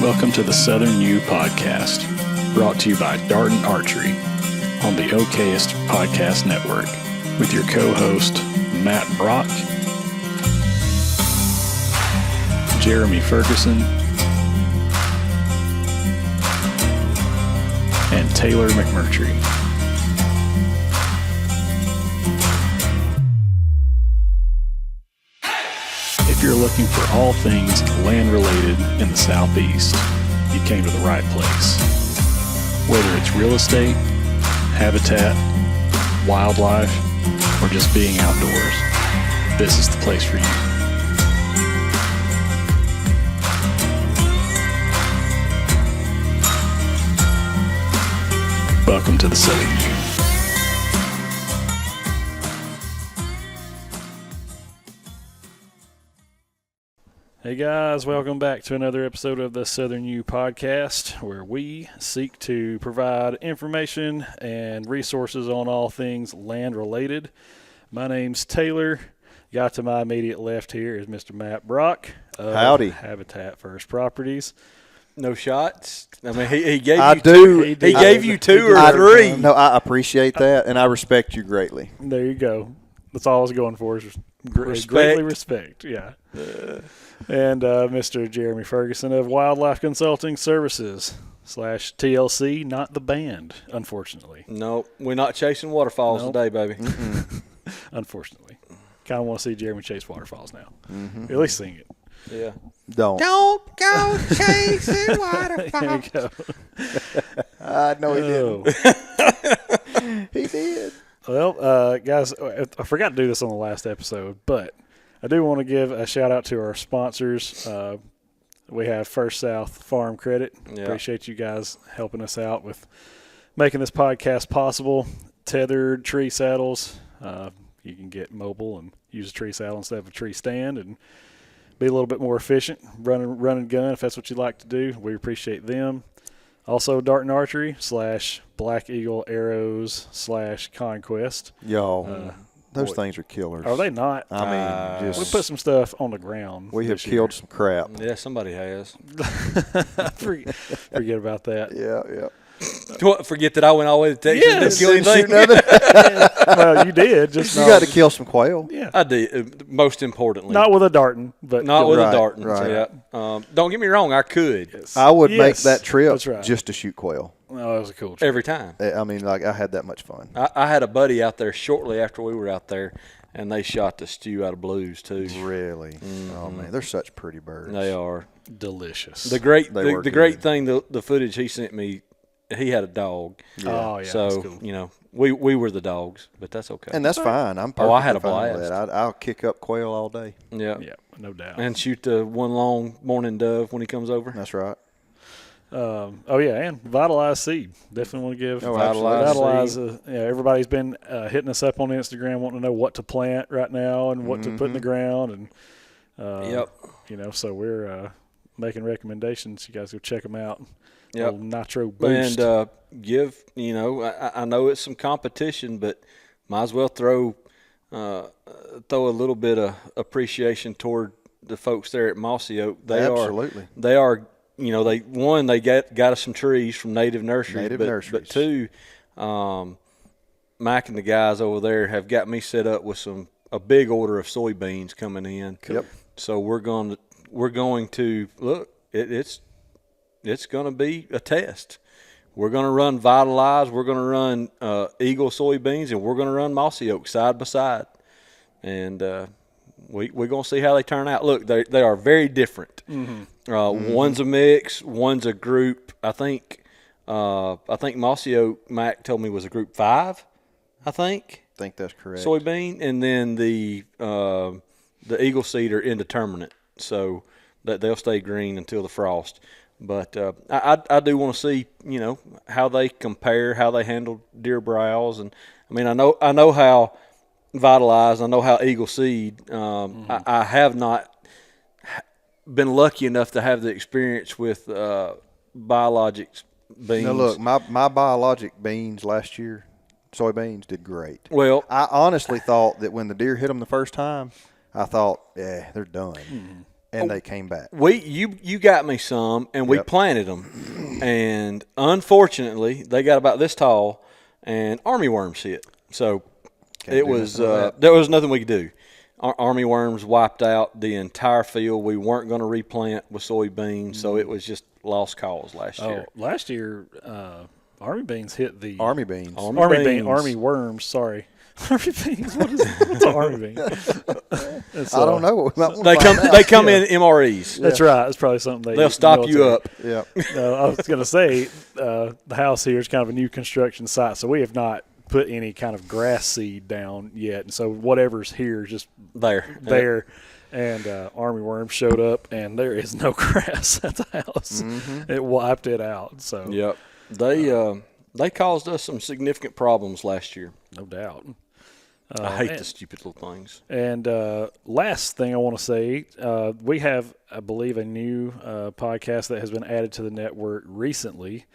Welcome to the Southern U Podcast, brought to you by Darton Archery on the Okayest Podcast Network, with your co-host, Matt Brock, Jeremy Ferguson, and Taylor McMurtry. If you're looking for all things land-related in the Southeast, you came to the right place. Whether it's real estate, habitat, wildlife, or just being outdoors, this is the place for you. Welcome to the Southern U. Hey guys, welcome back to another episode of the Southern U Podcast, where we seek to provide information and resources on all things land related. My name's Taylor. Got to my immediate left here is Mr. Matt Brock of Howdy. Habitat First Properties. No shots. I mean, he gave I you do. two. He He gave you two or I, three. No, I appreciate that, and I respect you greatly. There you go. That's all I was going for, is Respect. greatly respect. Yeah. And Mr. Jeremy Ferguson of Wildlife Consulting Services / TLC, not the band, unfortunately. No, we're not chasing waterfalls Nope. today, baby. Unfortunately. Kind of want to see Jeremy chase waterfalls now. At least sing it. Yeah. Don't go chasing There you go. I know he Oh. didn't. He did. Well, guys, I forgot to do this on the last episode, but I do want to give a shout out to our sponsors. We have First South Farm Credit. Yeah. Appreciate you guys helping us out with making this podcast possible. Tethered tree saddles. You can get mobile and use a tree saddle instead of a tree stand and be a little bit more efficient. Run and gun if that's what you like to do. We appreciate them. Also, Darton Archery / Black Eagle Arrows / Conquest. Y'all, those boy. things are killers. Are they not? I mean, We just put some stuff on the ground. we have this killed some crap. Yeah, somebody has. year. Forget about that. Yeah. What, forget that I went all the way to Texas and Yes. didn't kill Didn't anything? shoot nothing. Well, you did. Just You got to kill some quail. Yeah. I did, most importantly. Not with a Darton, but Not with Right, a Darton. right. Yeah. Don't get me wrong, I could. Yes. I would make Yes, that trip that's right. just to shoot quail. Oh, that was a cool trip. Every time. I mean, like, I had that much fun. I had a buddy out there shortly after we were out there, and they shot the stew out of blues, too. Really. Oh, man. They're such pretty birds. They are. Delicious. The great They were the great good. thing, the footage he sent me, he had a dog. Oh, yeah. So, that's cool. you know, we were the dogs, but that's okay. And that's fine. I'm perfectly Oh, I had a fine with blast. that. I'll kick up quail all day. yeah. Yeah, no doubt. And shoot the one long morning dove when he comes over. That's right. And Vitalize Seed. Definitely want to give Oh, Vitalize. Everybody's been hitting us up on Instagram wanting to know what to plant right now and what to put in the ground. And Yep. So we're making recommendations. You guys go check them out. Yep. Little Nitro Boost. And give, I know it's some competition, but might as well throw a little bit of appreciation toward the folks there at Mossy Oak. Absolutely. They are, they got us some trees from Native Nurseries. But two, Mike and the guys over there have got me set up with a big order of soybeans coming in. Yep. So we're going to look. It's going to be a test. We're going to run Vitalize. We're going to run Eagle soybeans, and we're going to run Mossy Oak side by side. And we're going to see how they turn out. Look, they are very different. One's a mix. One's a group. I think Mossy Oak, Mac told me, was a group 5. I think That's correct. soybean, and then the Eagle seed are indeterminate, so that they'll stay green until the frost. But I do want to see, how they compare, how they handle deer browse, and I mean I know how Vitalize, I know how Eagle seed. I have not been lucky enough to have the experience with Biologist beans. Now look, my biologic beans last year, soybeans, did great. Well, I honestly thought that when the deer hit them the first time, I thought, yeah, they're done. and they came back. You got me some, and we Yep. planted them, and unfortunately, they got about this tall, and army worms hit. So Can't it do was nothing with that. there was nothing we could do. Army worms wiped out the entire field. We weren't going to replant with soybeans, so it was just lost cause last year. Last year, army beans hit the Army beans. army worms. Sorry, army beans. What's an army bean? It's, I don't know. We might wanna They find out. they come in MREs. That's right. It's probably something They'll stop you military. up. Yeah. I was going to say the house here is kind of a new construction site, so we have not put any kind of grass seed down yet, and so whatever's here is just There. And army worms showed up, and there is no grass at the house. Mm-hmm. It wiped it out. So Yep. They caused us some significant problems last year. no doubt. I hate the stupid little things. And last thing I want to say, we have, I believe, a new podcast that has been added to the network recently,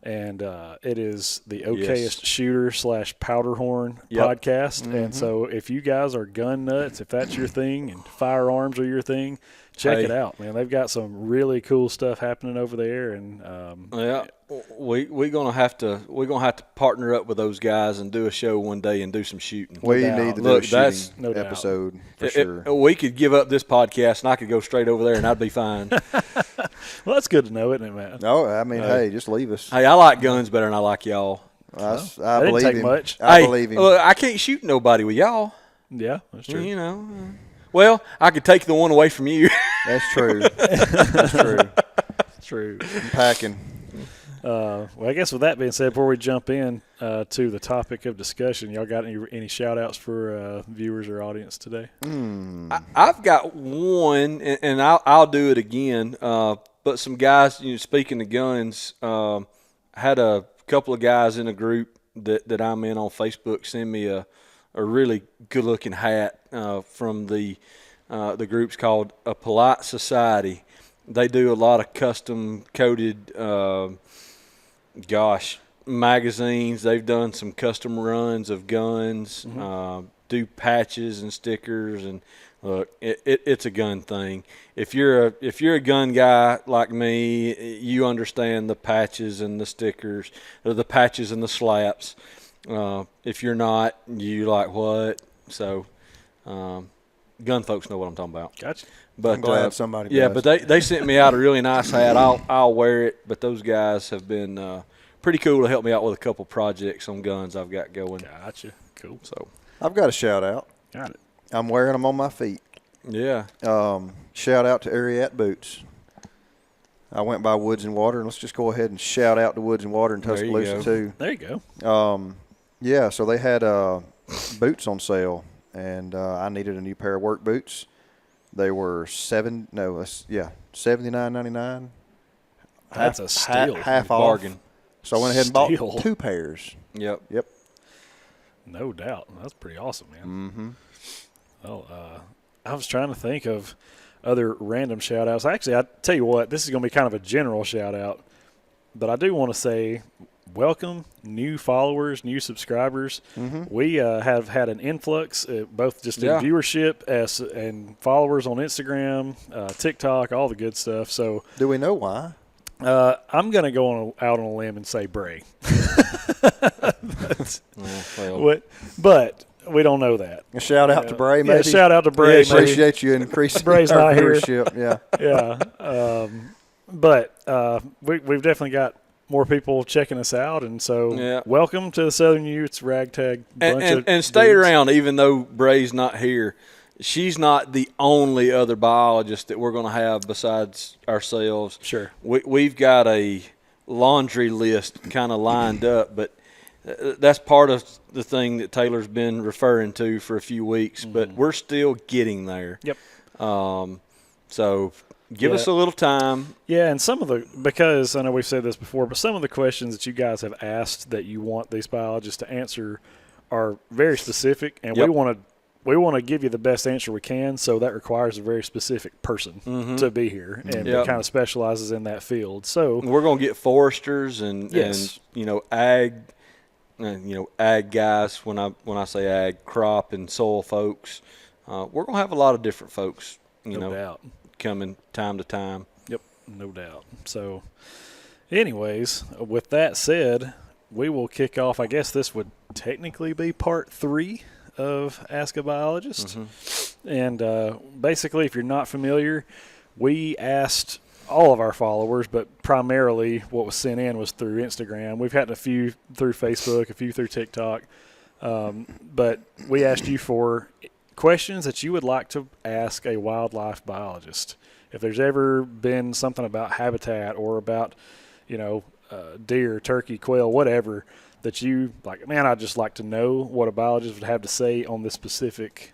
and it is the Okayest Shooter / Powder Horn podcast. Mm-hmm. And so if you guys are gun nuts, if that's your thing and firearms are your thing, check it out, man. They've got some really cool stuff happening over there, and we're gonna have to partner up with those guys and do a show one day and do some shooting. We doubt. need to do Look, a that's- shooting No doubt. episode for sure. We could give up this podcast and I could go straight over there and I'd be fine. well, that's good to know, isn't it, man? No, I mean, hey, just leave us. Hey, I like guns better than I like y'all. I didn't believe take him. much. I Hey, believe him. Look, I can't shoot nobody with y'all. Yeah, that's true. You know. Well, I could take the one away from you. That's true. That's true. It's true. I'm packing. Well, I guess with that being said, before we jump in to the topic of discussion, y'all got any shout outs for viewers or audience today? I've got one, and I'll do it again. But some guys, speaking of guns, had a couple of guys in a group that I'm in on Facebook send me a really good-looking hat from the group's called A Polite Society. They do a lot of custom-coded, magazines. They've done some custom runs of guns, do patches and stickers, and look, it's a gun thing. If you're a gun guy like me, you understand the patches and the stickers, or the patches and the slaps. If you're not, you like what? So, gun folks know what I'm talking about. Gotcha. But I'm glad somebody yeah, does. but they sent me out a really nice hat. I'll wear it. But those guys have been pretty cool to help me out with a couple projects on guns I've got going. Gotcha. Cool. So I've got a shout out. Got it. I'm wearing them on my feet. yeah, Shout out to Ariat Boots. I went by Woods and Water, and let's just go ahead and shout out to Woods and Water in There you Tuscaloosa go. too. There you go. Yeah, so they had boots on sale, and I needed a new pair of work boots. They were $79.99. That's a steal. Half off. bargain. So I went ahead and Steal. bought 2 pairs. Yep. Yep. No doubt. That's pretty awesome, man. Mm-hmm. Well, I was trying to think of other random shout outs. Actually, I tell you what, this is going to be kind of a general shout out, but I do want to say welcome new followers, new subscribers. We have had an influx, both just in viewership and followers on Instagram, TikTok, all the good stuff. So Do we know why? I'm going to go out on a limb and say Bray. But we don't know that. A shout out to Bray, Yeah, maybe. shout out to Bray. Yeah, appreciate you increasing Bray's our not here. viewership. Yeah. Yeah. But we've definitely got more people checking us out, and so welcome to the Southern Utes Ragtag bunch And of stay dudes. around, even though Bray's not here. She's not the only other biologist that we're going to have besides ourselves. Sure. We've got a laundry list kind of lined up, but that's part of the thing that Taylor's been referring to for a few weeks, but we're still getting there. Yep. So give us a little time. Yeah, and because I know we've said this before, but some of the questions that you guys have asked that you want these biologists to answer are very specific, and we want to give you the best answer we can, so that requires a very specific person to be here and that kind of specializes in that field. So We're going to get foresters and ag guys. When I say ag, crop and soil folks. We're going to have a lot of different folks, no doubt. coming time to time. Yep, no doubt. So, anyways, with that said, we will kick off. I guess this would technically be part 3 of Ask a Biologist. And basically, if you're not familiar, we asked all of our followers, but primarily what was sent in was through Instagram. We've had a few through Facebook, a few through TikTok. But we asked you for questions that you would like to ask a wildlife biologist. If there's ever been something about habitat or about, deer, turkey, quail, whatever, that you like, man, I'd just like to know what a biologist would have to say on this specific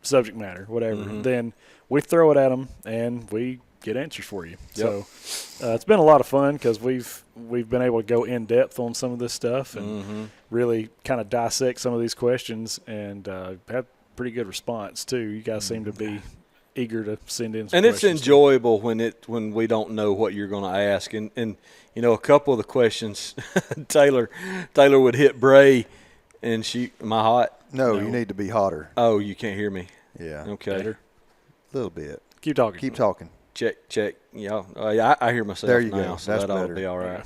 subject matter, whatever, then we throw it at them and we get answers for you. Yep. So it's been a lot of fun because we've been able to go in depth on some of this stuff and really kind of dissect some of these questions and have pretty good response too. You guys seem to be eager to send in some and it's questions. enjoyable when we don't know what you're going to ask, and a couple of the questions Taylor would hit Bray and am I hot? No, you need to be hotter. Oh, you can't hear me. Yeah. Okay. Better. A little bit. Keep talking. Keep talking. Check. Yeah, I hear myself There you now, go. so That's that ought to better. be all right.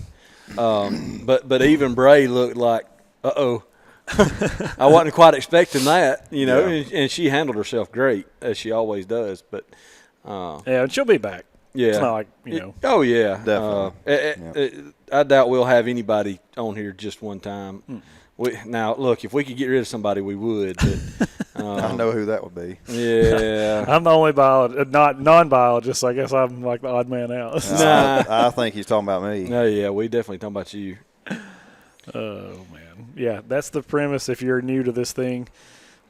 But even Bray looked like, uh-oh. I wasn't quite expecting that, Yeah. and she handled herself great, as she always does. But Yeah, and she'll be back. yeah, It's not like, Oh yeah, Definitely. I doubt we'll have anybody on here just one time. Now, look, if we could get rid of somebody, we would. But, I know who that would be. Yeah. I'm the only non-biologist, so I guess I'm like the odd man out. Nah. I think he's talking about me. No, yeah, we definitely talking about you. Oh, man. Yeah, that's the premise. If you're new to this thing,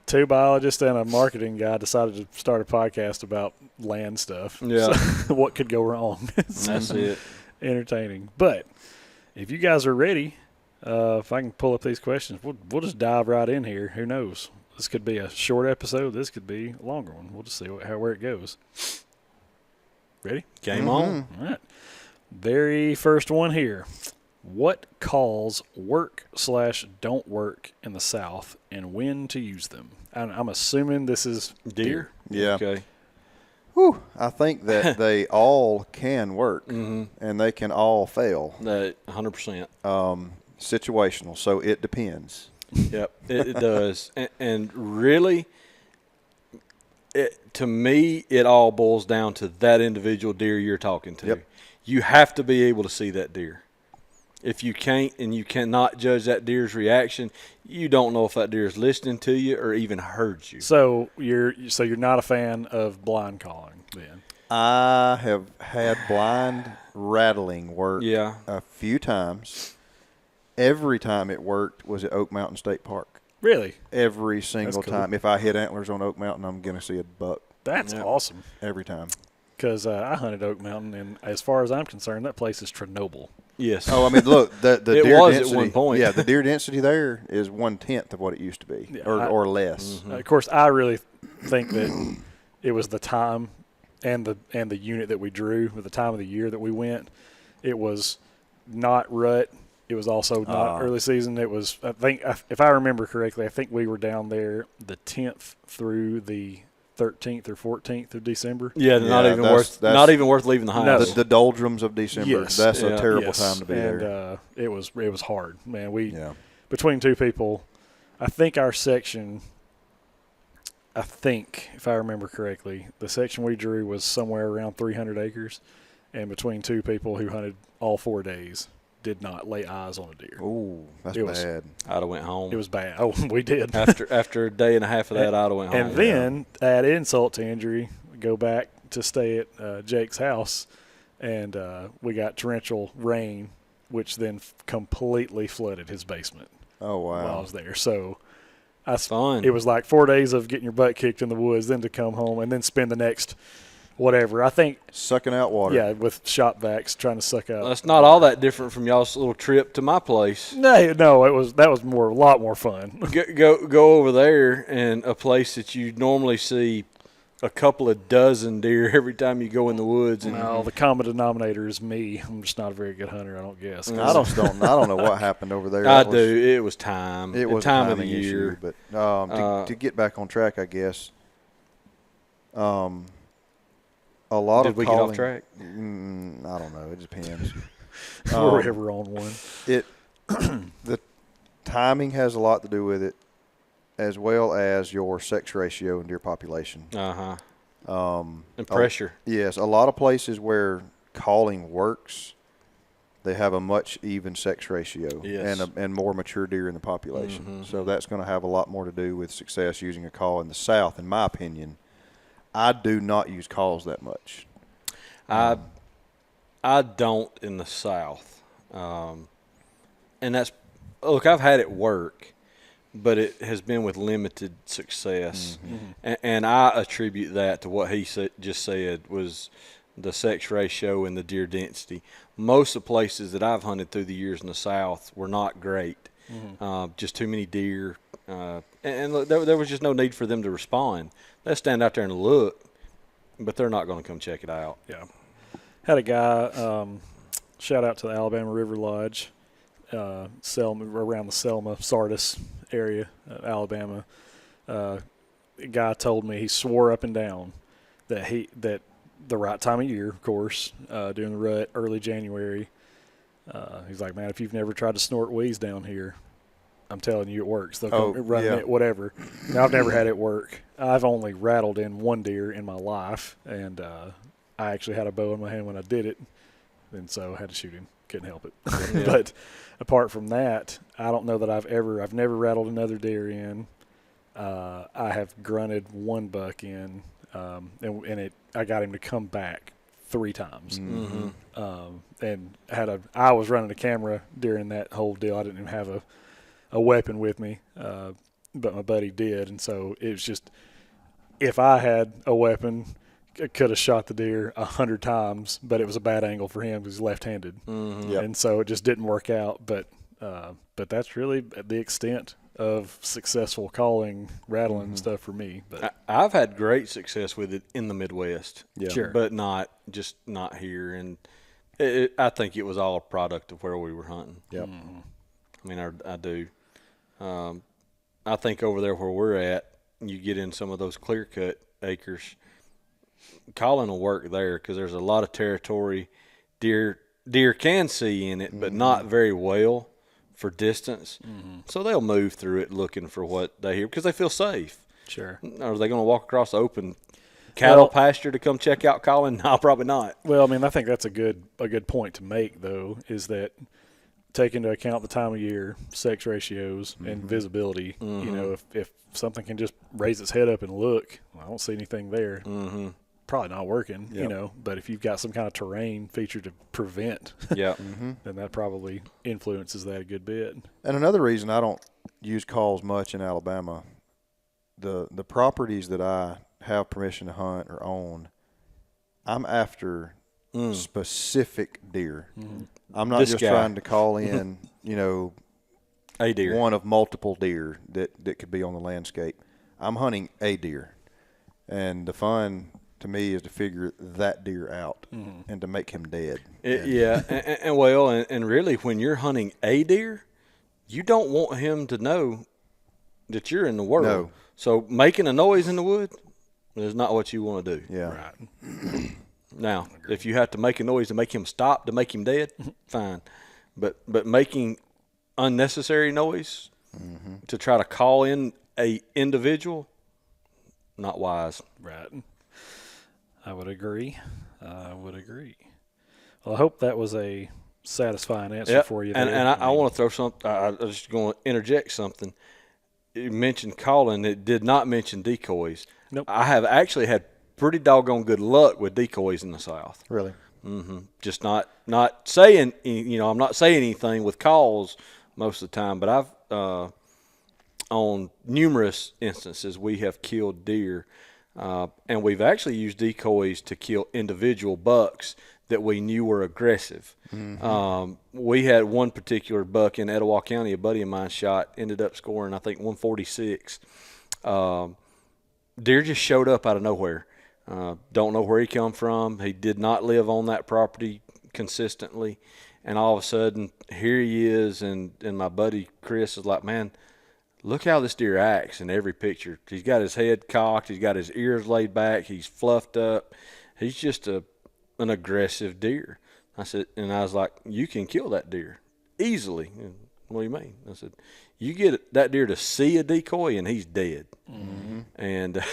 2 biologists and a marketing guy decided to start a podcast about land stuff. Yeah. So, what could go wrong? That's it. Entertaining. But if you guys are ready, if I can pull up these questions, we'll just dive right in here. Who knows? This could be a short episode. This could be a longer one. We'll just see where it goes. Ready? Game on. All right. Very first one here. What calls work/don't work in the South, and when to use them? I'm assuming this is deer. Yeah. Okay. Whew. I think that they all can work, and they can all fail. 100%. Situational, so it depends. Yep, it does. And really, to me, it all boils down to that individual deer you're talking to. Yep. You have to be able to see that deer. If you can't and you cannot judge that deer's reaction, you don't know if that deer is listening to you or even heard you. So you're not a fan of blind calling, then? I have had blind rattling work Yeah. a few times. Every time it worked was at Oak Mountain State Park. Really? Every single cool. time. If I hit antlers on Oak Mountain, I'm going to see a buck That's Yeah. awesome. every time. Because I hunted Oak Mountain, and as far as I'm concerned, that place is Chernobyl. Yes. Oh, I mean, look, the It deer was at density, one point. Yeah, the deer density there is 1/10 of what it used to be, Yeah, or less. Of course, I really think that it was the time and the unit that we drew at the time of the year that we went. It was not rut. It was also not early season. It was, I think, if I remember correctly, I think we were down there the 10th through the 13th or 14th of December. Yeah, not Yeah, even that's- not even worth leaving the No. house. The doldrums of December. Yes. That's Yeah. a terrible Yes. time to be and, there. it was hard, man. Yeah. Between 2 people, I think our section, if I remember correctly, the section we drew was somewhere around 300 acres, and between 2 people who hunted all 4 days did not lay eyes on a deer. Ooh, that's It was- bad. I'd have went home. It was bad. Oh, we did. after a day and a half of that, I'd have went home. And then, add insult to injury, we go back to stay at Jake's house, and we got torrential rain, which then completely flooded his basement Oh, while I wow. was there. So Fun. it was like 4 days of getting your butt kicked in the woods, then to come home and then spend the next whatever. I think, Sucking out water. yeah, with shop vacs trying to suck out. That's not all that different from y'all's little trip to my place. No, that was a lot more fun. Go over there, and a place that you normally see a couple of dozen deer every time you go in the woods. And No, the common denominator is me. I'm just not a very good hunter, I don't guess. I don't know what happened over there. I That do. was- It was time. It was time a of the timing year. issue, but to get back on track, I guess. a lot Did of we calling, get off track? I don't know. It depends. We're ever on one. The timing has a lot to do with it, as well as your sex ratio in deer population. And pressure. Yes, a lot of places where calling works, they have a much even sex ratio and more mature deer in the population. So that's going to have a lot more to do with success using a call. In the South, in my opinion, I do not use calls that much. I don't in the South, and that's I've had it work, but it has been with limited success, and I attribute that to what he just said was the sex ratio and the deer density. Most of the places that I've hunted through the years in the South were not great, just too many deer, and look, there was just no need for them to respond. They'll stand out there and look, but they're not going to come check it out. Yeah. Had a guy, shout out to the Alabama River Lodge, Selma, around the Selma, Sardis area of Alabama. A guy told me, he swore up and down that the right time of year, of course, during the rut, early January, he's like, man, if you've never tried to snort wheeze down here, I'm telling you it works. They'll come running it, whatever. Now, I've never had it work. I've only rattled in one deer in my life, and I actually had a bow in my hand when I did it, and so I had to shoot him. Couldn't help it. Yeah. But apart from that, I don't know that I've never rattled another deer in. I have grunted one buck in, and I got him to come back 3 times. And I was running a camera during that whole deal. I didn't even have a weapon with me, but my buddy did, and so it was just, if I had a weapon, I could have shot the deer 100 times, but it was a bad angle for him because he's left-handed, and so it just didn't work out. But that's really the extent of successful calling, rattling stuff for me. But I've had great success with it in the Midwest, Sure. but not here. And I think it was all a product of where we were hunting. Yep. I mean, I do. I think over there where we're at, you get in some of those clear-cut acres, calling will work there because there's a lot of territory deer can see in it, but not very well for distance. So they'll move through it looking for what they hear because they feel safe. sure. Are they going to walk across the open cattle pasture to come check out calling? No, probably not. Well, I mean, I think that's a good point to make, though, is that take into account the time of year, sex ratios, and visibility. You know, if something can just raise its head up and look, well, I don't see anything there. Probably not working, you know. But if you've got some kind of terrain feature to prevent, Yeah. then that probably influences that a good bit. And another reason I don't use calls much in Alabama, the properties that I have permission to hunt or own, I'm after specific deer. I'm not just trying to call in, A deer. one of multiple deer that could be on the landscape. I'm hunting a deer. And the fun to me is to figure that deer out and to make him dead. And really when you're hunting a deer, you don't want him to know that you're in the world. No. So making a noise in the wood is not what you want to do. Yeah. Right. Now, if you have to make a noise to make him stop, to make him dead, fine. But making unnecessary noise to try to call in a individual, not wise. Right. I would agree. Well, I hope that was a satisfying answer for you there. And I want to throw something. I was just going to interject something. You mentioned calling. It did not mention decoys. Nope. I have actually had pretty doggone good luck with decoys in the South. Really? Just not saying, I'm not saying anything with calls most of the time, but I've on numerous instances we have killed deer, and we've actually used decoys to kill individual bucks that we knew were aggressive. We had one particular buck in Etowah County, a buddy of mine shot, ended up scoring, I think, 146. Deer just showed up out of nowhere. Don't know where he come from. He did not live on that property consistently. And all of a sudden, here he is, and my buddy Chris is like, man, look how this deer acts in every picture. He's got his head cocked. He's got his ears laid back. He's fluffed up. He's just an aggressive deer. I said, and I was like, you can kill that deer easily. And, what do you mean? I said, you get that deer to see a decoy and he's dead. Mm-hmm. And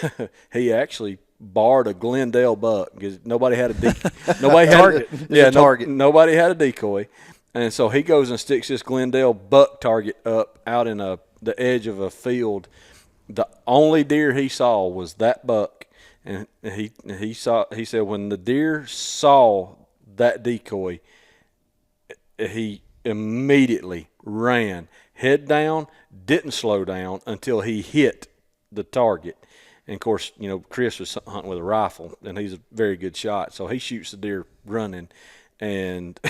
he actually barred a Glendale buck because nobody had a decoy. Nobody had target. Target. Nobody had a decoy. And so he goes and sticks this Glendale buck target up out in the edge of a field. The only deer he saw was that buck. And he said when the deer saw that decoy, he immediately ran head down, didn't slow down until he hit the target. And of course, Chris was hunting with a rifle, and he's a very good shot, so he shoots the deer running, and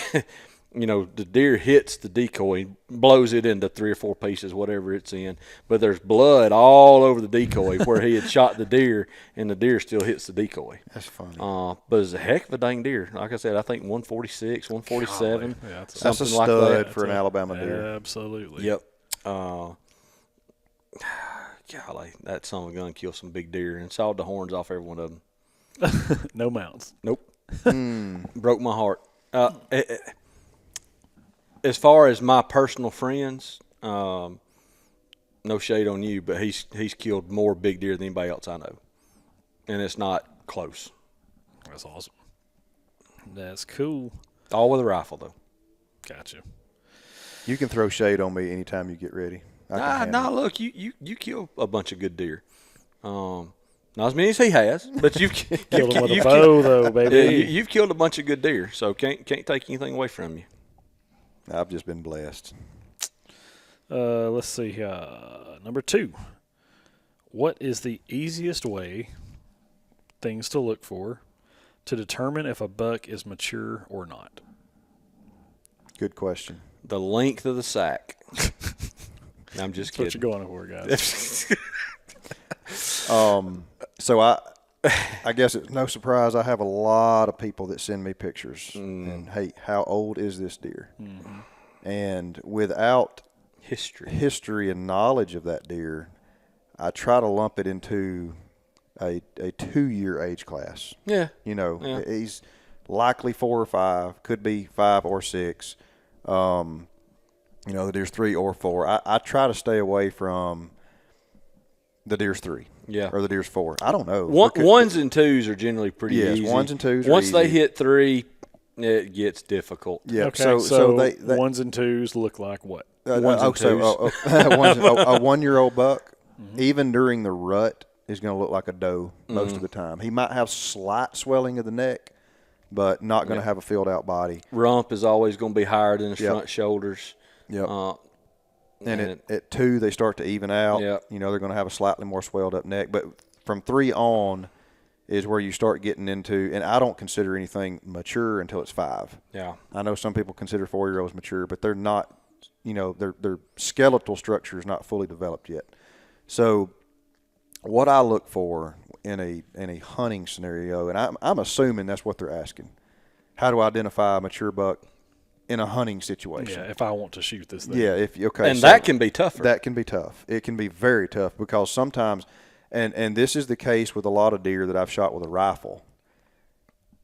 the deer hits the decoy, blows it into 3 or 4 pieces, whatever it's in, but there's blood all over the decoy where he had shot the deer, and the deer still hits the decoy. That's funny. But it's a heck of a dang deer. Like I said, I think 146, 147, yeah, something that's a like stud that. for an Alabama deer. Absolutely. Yep. Golly, that son of a gun killed some big deer and sawed the horns off every one of them. No mounts. Nope. Broke my heart. As far as my personal friends, no shade on you, but he's killed more big deer than anybody else I know, and it's not close. That's awesome. That's cool. All with a rifle though. Gotcha. You can throw shade on me anytime you get ready. Look, you kill a bunch of good deer. Not as many as he has, but you've Killed him with a bow, though, baby. You've killed a bunch of good deer, so can't take anything away from you. I've just been blessed. Let's see. Number 2. What is the easiest way, things to look for, to determine if a buck is mature or not? Good question. The length of the sack. I'm just kidding. That's what you're going for, guys. So I guess it's no surprise I have a lot of people that send me pictures and, hey, how old is this deer? Mm-hmm. And without history and knowledge of that deer, I try to lump it into a 2-year age class. Yeah. He's likely 4 or 5, could be 5 or 6. The deer's 3 or 4. I try to stay away from the deer's 3. Yeah. Or the deer's 4. I don't know. Ones and twos are generally pretty easy. Yes, ones and twos are Once they easy. hit 3, it gets difficult. Yeah. Okay, so they ones and twos look like what? Ones and twos. A 1-year-old buck, even during the rut, is going to look like a doe most of the time. He might have slight swelling of the neck, but not going to have a filled out body. Rump is always going to be higher than his front shoulders. Yep. And at 2, they start to even out. Yep. They're going to have a slightly more swelled up neck. But from 3 on is where you start getting into, and I don't consider anything mature until it's 5. Yeah. I know some people consider 4-year-olds mature, but they're not, their skeletal structure is not fully developed yet. So what I look for in a hunting scenario, and I'm assuming that's what they're asking, how do I identify a mature buck in a hunting situation? Yeah, if I want to shoot this thing. Yeah, and that can be tougher. That can be tough. It can be very tough because sometimes, and this is the case with a lot of deer that I've shot with a rifle,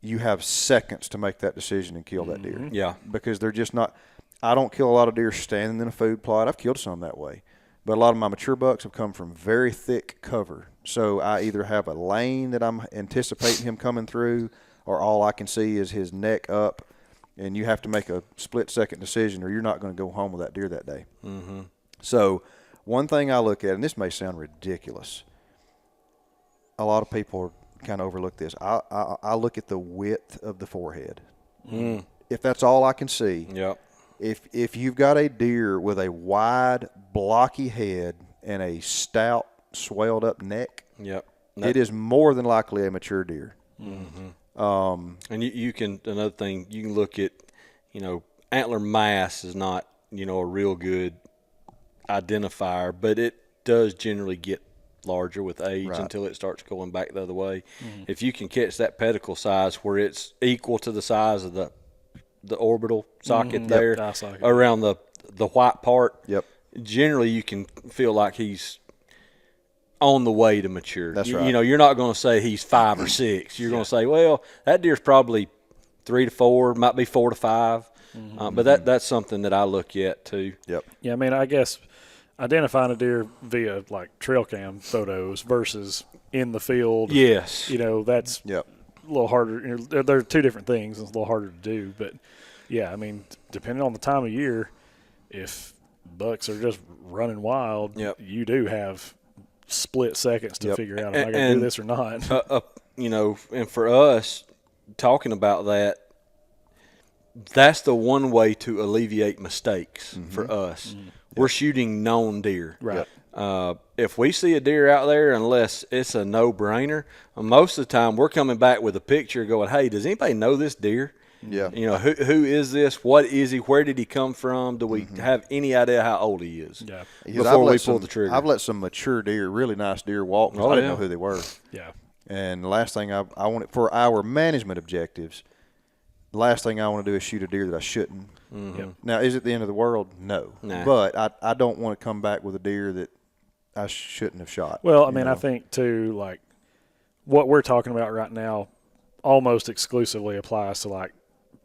you have seconds to make that decision and kill that deer. Yeah. Because they're just not – I don't kill a lot of deer standing in a food plot. I've killed some that way. But a lot of my mature bucks have come from very thick cover. So I either have a lane that I'm anticipating him coming through, or all I can see is his neck up, and you have to make a split-second decision or you're not going to go home with that deer that day. Mm-hmm. So one thing I look at, and this may sound ridiculous, a lot of people kind of overlook this. I look at the width of the forehead. Mm. If that's all I can see, yep. If you've got a deer with a wide, blocky head and a stout, swelled-up neck, yep. It is more than likely a mature deer. Mm-hmm. And you can, another thing, you can look at, antler mass is not, a real good identifier, but it does generally get larger with age until it starts going back the other way. Mm-hmm. If you can catch that pedicle size where it's equal to the size of the orbital socket there around the white part, generally you can feel like he's on the way to mature. That's You right. know, you're not going to say he's 5 or 6. You're going to say, well, that deer's probably 3 to 4, might be 4 to 5. But that's something that I look at too. Yep. Yeah, I mean, I guess identifying a deer via like trail cam photos versus in the field. Yes. You know, that's Yep. a little harder. You know, they're two different things. It's a little harder to do. But, yeah, I mean, depending on the time of year, if bucks are just running wild, Yep. you do have split seconds to Yep. figure out if I can do this or not. You know, and for us, talking about that, that's the one way to alleviate mistakes for us. We're shooting known deer. Right. If we see a deer out there, unless it's a no-brainer, most of the time we're coming back with a picture going, hey, does anybody know this deer? Yeah. You know, who is this? What is he? Where did he come from? Do we have any idea how old he is? Yeah. Because Before we pull the trigger. I've let some mature deer, really nice deer, walk. Oh, I didn't yeah. know who they were. Yeah. And the last thing I want for our management objectives, the last thing I want to do is shoot a deer that I shouldn't. Yep. Now, is it the end of the world? No. Nah. But I don't want to come back with a deer that I shouldn't have shot. Well, I you mean, know? I think, too, like, what we're talking about right now almost exclusively applies to, like,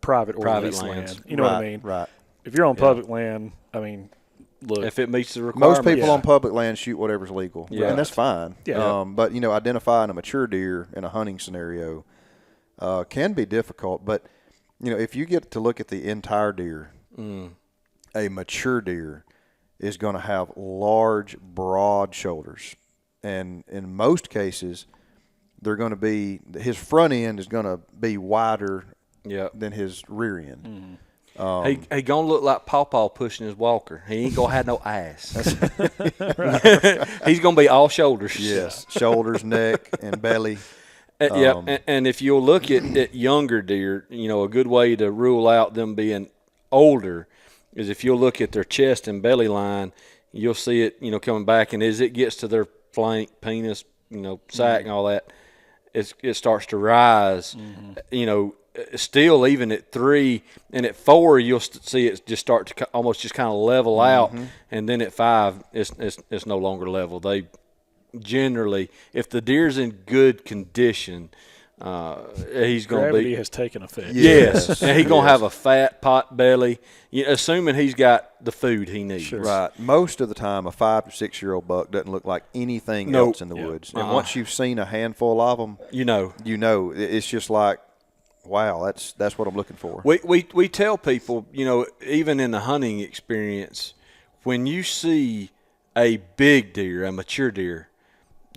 private or Private leased lands. land. You know what I Right, mean? Right. If you're on public land, I mean, look. If it meets the requirements. Most people Yeah. on public land shoot whatever's legal, Yeah. and that's fine. Yeah. But you know, identifying a mature deer in a hunting scenario can be difficult. But you know, if you get to look at the entire deer, a mature deer is going to have large, broad shoulders, and in most cases, they're going to be his front end is going to be wider than his rear end. He gonna look like Pawpaw pushing his walker. He ain't gonna have no ass. He's gonna be all shoulders. Yes, shoulders, neck, and belly. And if you'll look at younger deer, you know, a good way to rule out them being older is if you'll look at their chest and belly line, you'll see it, you know, coming back, and as it gets to their flank, penis, you know, sack and all that, it starts to rise. You know, still even at 3 and at 4, you'll see it just start to almost just kind of level out, and then at 5, it's no longer level. They generally, if the deer's in good condition, he's going to Gravity be. has taken effect. Yes, and he's going to have a fat pot belly, assuming he's got the food he needs. Sure. Right. Most of the time, a 5 to 6 year old buck doesn't look like anything Nope. else in the woods. And once you've seen a handful of them, You know. it's just like, wow, that's what I'm looking for. We tell people, you know, even in the hunting experience, when you see a big deer, a mature deer,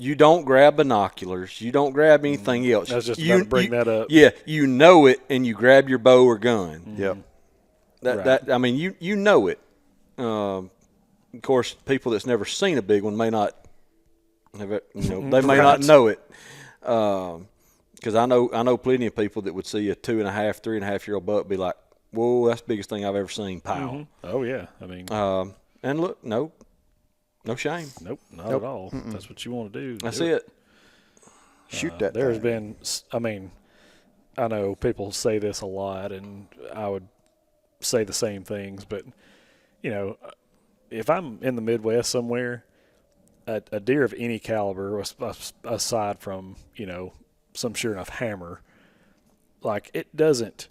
you don't grab binoculars. You don't grab anything else. I was just about to bring that up. Yeah, you know it, and you grab your bow or gun. Yep. I mean, you know it. Of course, people that's never seen a big one may not have it. You know, they may not know it. Because I know plenty of people that would see a 2.5, 3.5 year old buck be like, "Whoa, that's the biggest thing I've ever seen." Pow. Oh, yeah. I mean, And look, no shame. nope, not at all. That's what you want to do. That's Do it. Shoot that. There's thing. been, I mean, I know people say this a lot, and I would say the same things, but, you know, if I'm in the Midwest somewhere, a deer of any caliber, aside from, you know, some sure enough hammer, like, it doesn't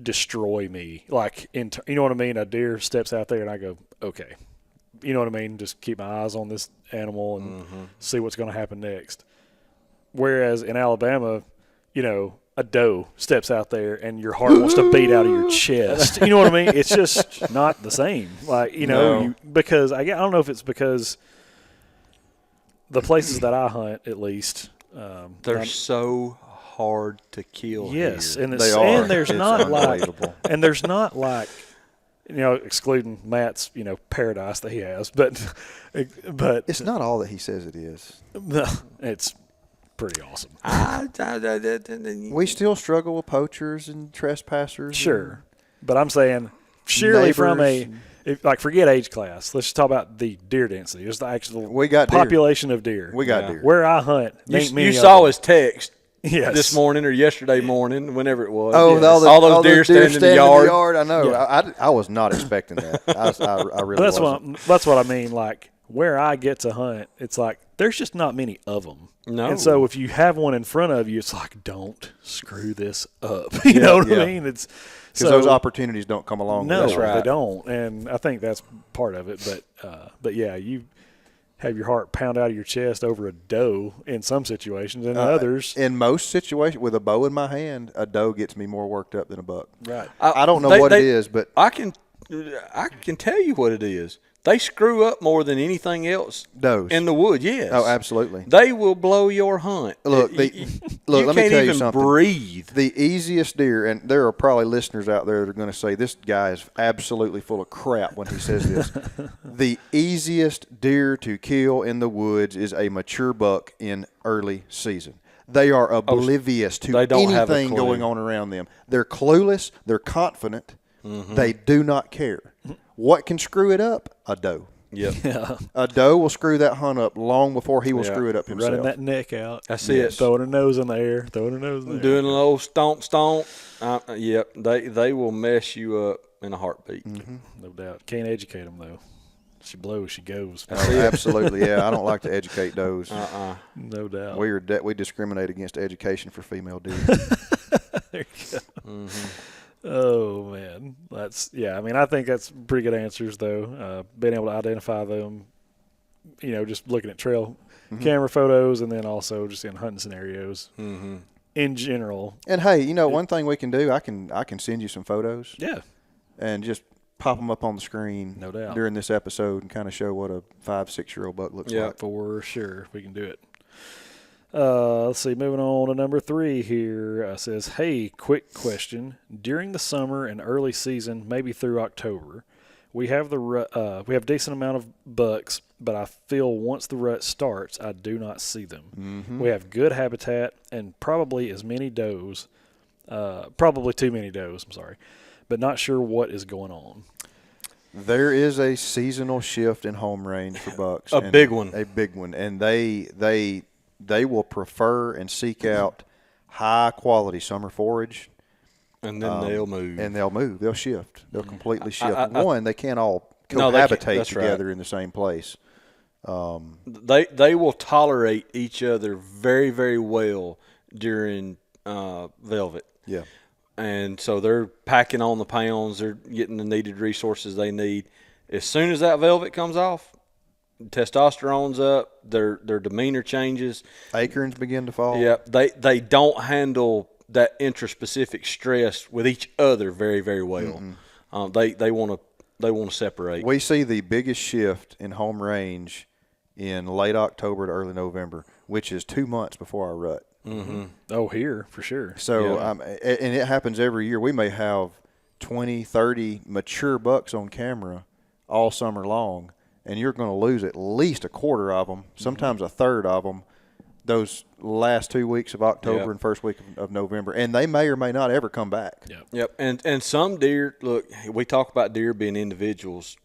destroy me. Like, you know what I mean? A deer steps out there, and I go, okay. You know what I mean? Just keep my eyes on this animal and see what's going to happen next. Whereas in Alabama, you know, a doe steps out there and your heart wants to beat out of your chest. You know what I mean? It's just not the same. Like, you know, because I don't know if it's because the places that I hunt, at least, They're so hard to kill. yes, here. and They are. and there's It's not like, unbelievable. and there's not like, you know, excluding Matt's, you know, paradise that he has, but It's not all that he says it is. it's pretty awesome. We still struggle with poachers and trespassers. Sure, but I'm saying surely from neighbors. like forget age class. Let's just talk about the deer density. Just the actual We got deer. population of deer. We got Yeah. deer. Where I hunt. ain't many You of saw them. his text Yes. this morning or yesterday morning, whenever it was. Oh, Yes. all those deer standing in the yard. I know. Yeah. I was not expecting that. I really But that's wasn't. what I mean. Like where I get to hunt, it's like there's just not many of them. No. And so if you have one in front of you, it's like, don't screw this up. You know what I mean? It's because those opportunities don't come along. No, that's right. they don't. And I think that's part of it. But yeah, you have your heart pound out of your chest over a doe in some situations, and others. In most situations, with a bow in my hand, a doe gets me more worked up than a buck. Right. I don't know what it is, but I can tell you what it is. They screw up more than anything else. Does in the wood? Yes. Oh, absolutely. They will blow your hunt. Look, let me tell you something. You can't even breathe. The easiest deer, and there are probably listeners out there that are going to say this guy is absolutely full of crap when he says this. The easiest deer to kill in the woods is a mature buck in early season. They are oblivious to anything going on around them. They're clueless. They're confident. Mm-hmm. They do not care. What can screw it up? A doe. Yep. Yeah. A doe will screw that hunt up long before he will screw it up himself. Running that neck out. That's it. Throwing her nose in the air. Doing a little stomp. Yep. They will mess you up in a heartbeat. Mm-hmm. No doubt. Can't educate them, though. She blows, she goes. Oh, absolutely, yeah. I don't like to educate does. No doubt. We discriminate against education for female deer. There you go. Mm-hmm. Oh man, I mean, I think that's pretty good answers though. Being able to identify them, just looking at trail camera photos, and then also just in hunting scenarios in general. And hey, one thing we can do, I can send you some photos. Yeah. And just pop them up on the screen. No doubt. During this episode and kind of show what a 5-6-year-old buck looks like. Yeah, for sure, we can do it. Let's see, moving on to number 3 here. Says, hey, quick question. During the summer and early season, maybe through October, we have a decent amount of bucks, but I feel once the rut starts, I do not see them. Mm-hmm. We have good habitat and probably as many does, probably too many does, I'm sorry, but not sure what is going on. There is a seasonal shift in home range for bucks. A big one. And they will prefer and seek out high-quality summer forage. And then they'll move. And they'll move. They'll shift. They'll completely shift. They can't all cohabitate together in the same place. They will tolerate each other very, very well during velvet. Yeah. And so they're packing on the pounds. They're getting the needed resources they need. As soon as that velvet comes off, testosterone's up, their demeanor changes. Acorns begin to fall. Yeah, they don't handle that intraspecific stress with each other very, very well. Mm-hmm. They want to separate. We see the biggest shift in home range in late October to early November, which is 2 months before our rut. Mm-hmm. Oh, here for sure. So, and it happens every year. We may have 20, 30 mature bucks on camera all summer long, and you're going to lose at least a quarter of them, sometimes a third of them, those last 2 weeks of October and first week of November, and they may or may not ever come back. Yep. And some deer, look, we talk about deer being individuals.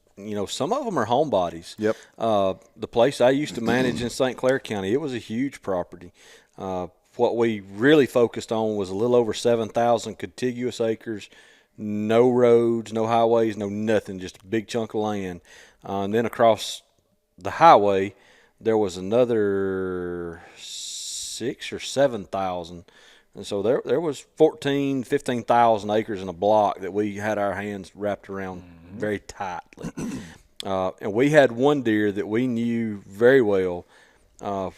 Some of them are homebodies. Yep. The place I used to manage in St. Clair County, it was a huge property. What we really focused on was a little over 7,000 contiguous acres, no roads, no highways, no nothing, just a big chunk of land. And then across the highway, there was another 6,000 or 7,000. And so there was 15,000 acres in a block that we had our hands wrapped around very tightly. And we had one deer that we knew very well.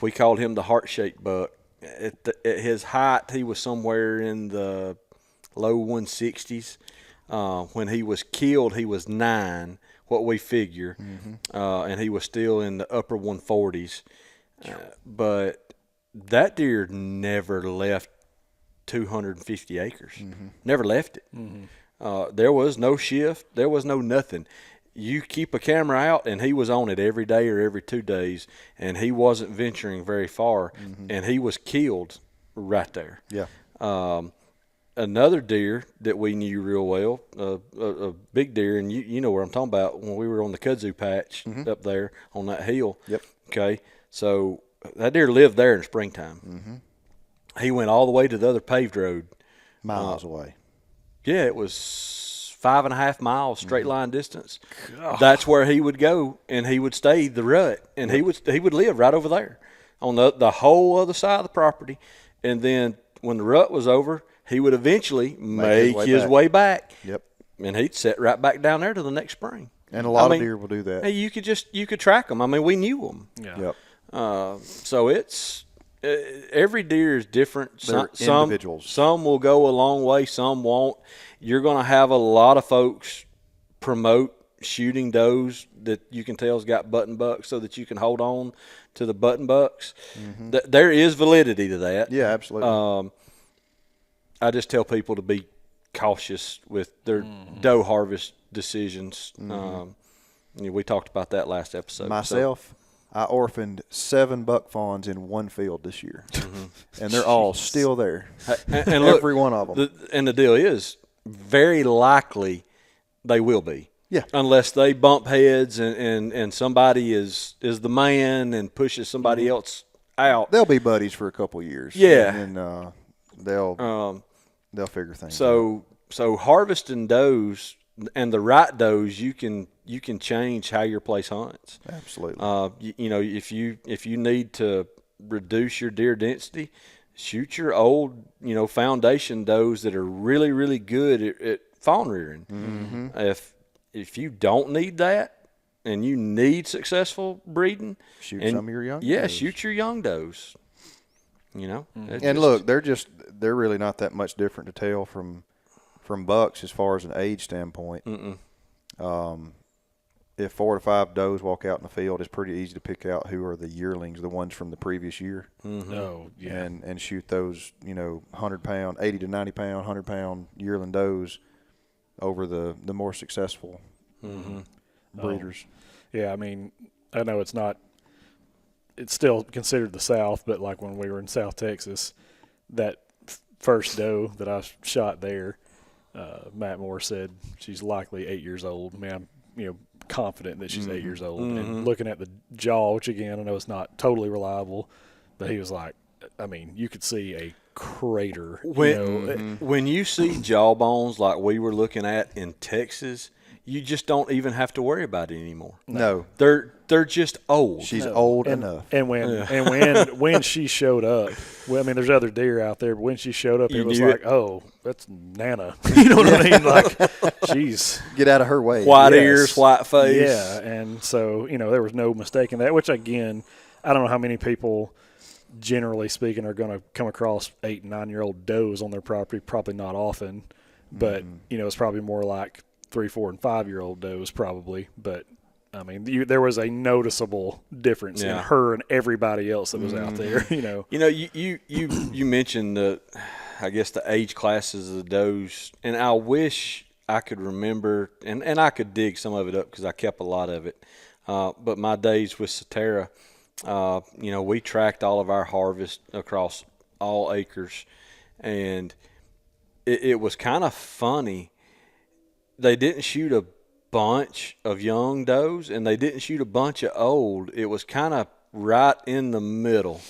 We called him the heart-shaped buck. At his height, he was somewhere in the low 160s. When he was killed, he was 9, what we figure, and he was still in the upper 140s. But that deer never left 250 acres. Never left it. There was no shift. There was no nothing. You keep a camera out, and he was on it every day or every 2 days, and he wasn't venturing very far, and he was killed right there. Yeah. Another deer that we knew real well, a big deer, and you know where I'm talking about, when we were on the kudzu patch up there on that hill. Yep. Okay, so that deer lived there in springtime. He went all the way to the other paved road. Miles away. Yeah, it was 5.5 miles straight line distance. That's where he would go, and he would stay the rut, and he would live right over there on the whole other side of the property. And then when the rut was over, he would eventually make his way back. Yep. And he'd sit right back down there to the next spring. And a lot of deer will do that. Hey, you could track them. I mean, we knew them. Yeah. Yep. So it's every deer is different. They're individuals. Some will go a long way, some won't. You're going to have a lot of folks promote shooting does that you can tell's got button bucks so that you can hold on to the button bucks. Mm-hmm. There is validity to that. Yeah, absolutely. I just tell people to be cautious with their doe harvest decisions. We talked about that last episode. Myself, I orphaned 7 buck fawns in one field this year, and they're all still there. And look, every one of them. And the deal is, very likely they will be. Yeah. Unless they bump heads and somebody is the man and pushes somebody else out. They'll be buddies for a couple years. Yeah. And they'll figure things out. So harvesting does and the right does, you can change how your place hunts. Absolutely. If you need to reduce your deer density, shoot your old foundation does that are really, really good at fawn rearing. Mm-hmm. If you don't need that and you need successful breeding, shoot some of your young does. does. Shoot your young does. And look, they're really not that much different to tell from bucks as far as an age standpoint. If 4 to 5 does walk out in the field, it's pretty easy to pick out who are the yearlings, the ones from the previous year. Mm-hmm. Oh, yeah. And shoot those, 100-pound, 80 to 90-pound, 100-pound yearling does over the more successful breeders. Yeah, I mean, I know it's still considered the South, but like when we were in South Texas, that first doe that I shot there, Matt Moore said she's likely 8 years old. I mean, I'm confident that she's 8 years old. And looking at the jaw, which again I know it's not totally reliable, but he was like, I mean, you could see a crater. When you see jawbones like we were looking at in Texas, you just don't even have to worry about it anymore. No, they're just old. She's old enough. And when she showed up, well, I mean, there's other deer out there, but when she showed up, it was like, oh, that's Nana. You know what I mean? Like, jeez, get out of her way. White ears, white face. Yeah, and so there was no mistaking that. Which again, I don't know how many people, generally speaking, are going to come across 8 and 9-year-old does on their property. Probably not often, but it's probably more like 3, 4, and 5-year-old does probably. But I mean, there was a noticeable difference in her and everybody else that was out there. You mentioned I guess the age classes of the does, and I wish I could remember, and I could dig some of it up because I kept a lot of it. But my days with Cetera, we tracked all of our harvest across all acres, and it was kind of funny. They didn't shoot a bunch of young does, and they didn't shoot a bunch of old. It was kind of right in the middle.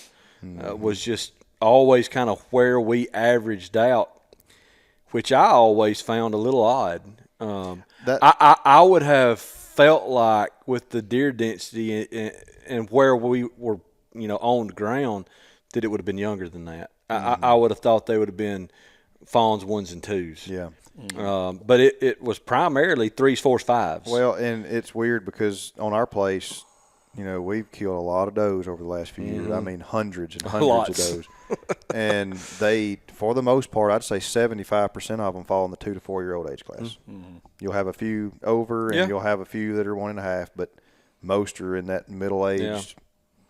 Was just always kind of where we averaged out, which I always found a little odd. I would have felt like with the deer density and where we were, on the ground, that it would have been younger than that. I would have thought they would have been fawns 1s and 2s. Yeah. But it was primarily 3s, 4s, 5s. Well, and it's weird because on our place, we've killed a lot of does over the last few years. I mean, hundreds and hundreds of does. And they, for the most part, I'd say 75% of them fall in the 2 to 4 year old age class. You'll have a few over, and you'll have a few that are 1.5, but most are in that middle-aged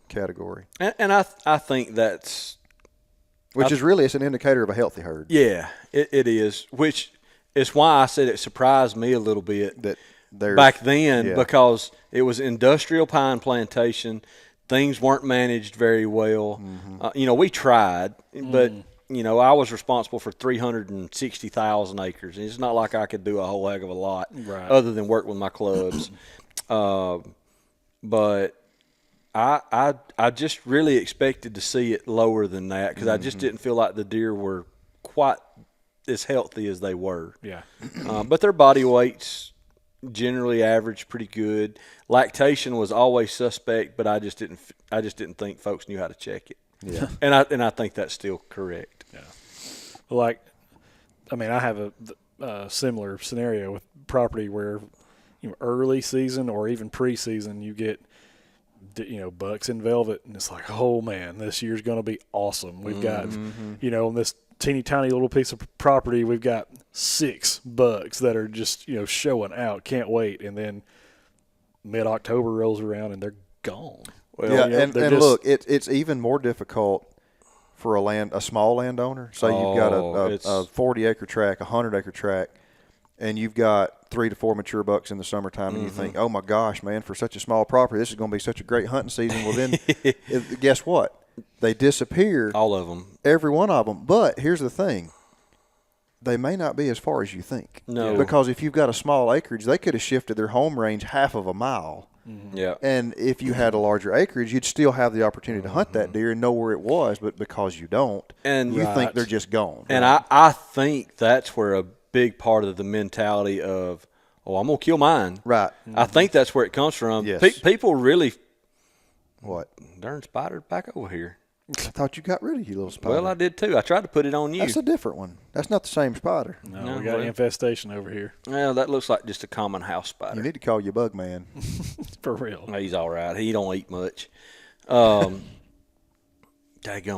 category. And I think that's – which is really, it's an indicator of a healthy herd. Yeah, it is, which is why I said it surprised me a little bit that back then because it was industrial pine plantation. Things weren't managed very well. We tried, but, I was responsible for 360,000 acres. And it's not like I could do a whole heck of a lot other than work with my clubs. But I just really expected to see it lower than that because I just didn't feel like the deer were quite as healthy as they were. Yeah. But their body weights generally average pretty good. Lactation was always suspect, but I just didn't think folks knew how to check it. Yeah. And I think that's still correct. Yeah. Like, I mean, I have a similar scenario with property where, early season or even preseason, you get, bucks in velvet, and it's like, oh man, this year's going to be awesome. We've got, on this teeny tiny little piece of property, we've got 6 bucks that are just, showing out. Can't wait. And then mid-October rolls around and they're gone. Well, and look, it's even more difficult for a small landowner. Say you've got a 40-acre tract, a 100-acre tract, and you've got 3 to 4 mature bucks in the summertime, and you think, oh my gosh, man, for such a small property, this is going to be such a great hunting season. Well, then guess what? They disappear. All of them. Every one of them. But here's the thing. They may not be as far as you think. No. Because if you've got a small acreage, they could have shifted their home range half of a mile. Yeah. And if you had a larger acreage, you'd still have the opportunity to hunt that deer and know where it was. But because you don't, and you think they're just gone. And I think that's where a big part of the mentality of, I'm going to kill mine. Right. I think that's where it comes from. Yes. People really – What? Darn spider back over here. I thought you got rid of you little spider. Well, I did too. I tried to put it on you. That's a different one. That's not the same spider. No, we got an infestation over here. Well, that looks like just a common house spider. You need to call your bug man. For real. He's all right. He don't eat much. Daggone,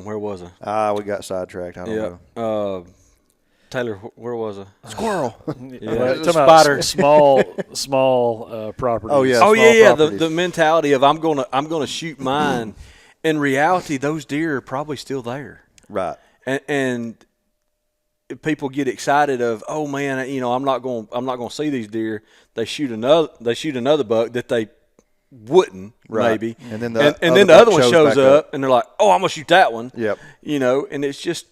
where was I? We got sidetracked. I don't know. Taylor, where was I? Squirrel. Yeah, Talking about small properties. Oh, yeah. Oh small yeah. properties. The mentality of I'm gonna shoot mine. In reality, those deer are probably still there. Right. And people get excited of, oh man, I'm not going to see these deer. They shoot another buck that they wouldn't maybe, and then the other one shows up, and they're like, oh, I'm gonna shoot that one. Yep. And it's just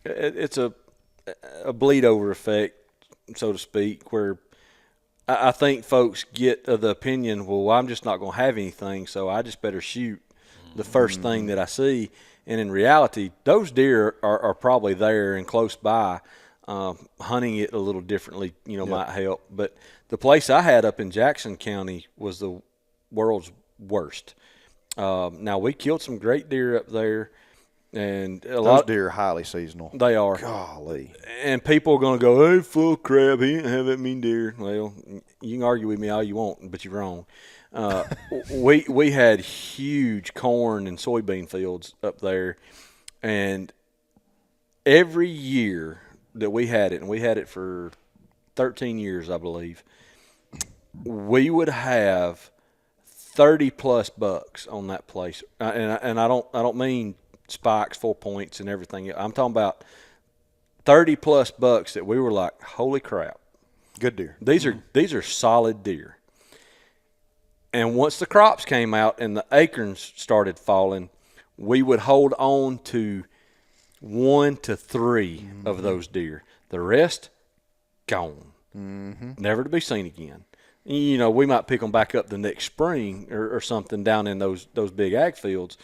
it's a bleed over effect, so to speak, where I think folks get the opinion, well, I'm just not going to have anything, so I just better shoot the first thing that I see. And in reality, those deer are probably there and close by. Hunting it a little differently, might help. But the place I had up in Jackson County was the world's worst. Now, we killed some great deer up there. And those deer are highly seasonal. They are. Golly. And people are going to go, hey, full crap, he didn't have that mean deer. Well, you can argue with me all you want, but you're wrong. We had huge corn and soybean fields up there, and every year that we had it, and we had it for 13 years, I believe, we would have 30-plus bucks on that place. And I don't mean spikes, 4 points, and everything. I'm talking about 30-plus bucks that we were like, holy crap. Good deer. These are solid deer. And once the crops came out and the acorns started falling, we would hold on to 1 to 3 of those deer. The rest, gone. Never to be seen again. We might pick them back up the next spring or something down in those big ag fields.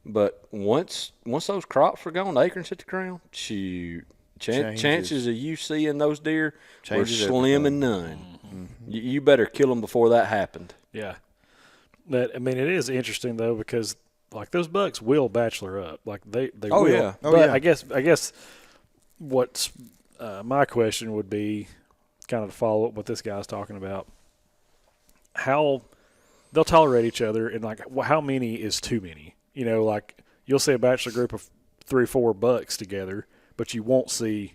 But once those crops were gone, the acorns hit the ground, shoot. Chances of you seeing those deer were slim and none. You better kill them before that happened. Yeah. It is interesting though, because like those bucks will bachelor up, like they Oh, will. yeah. Oh, but yeah. I guess what's my question would be, kind of to follow up what this guy's talking about, how they'll tolerate each other, and like how many is too many? Like you'll see a bachelor group of 3 or 4 bucks together, but you won't see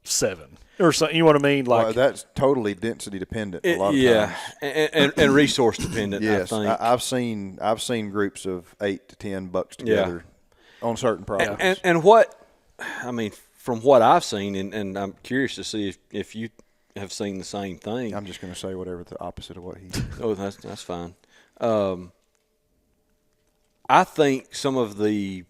7 or something. You know what I mean? Like that's totally density dependent. A lot of times. and resource dependent. Yes, I think. I've seen groups of 8 to 10 bucks together on certain properties. And what I mean, from what I've seen, and I'm curious to see if you have seen the same thing. I'm just going to say whatever the opposite of what he. Oh, that's fine. I think some of the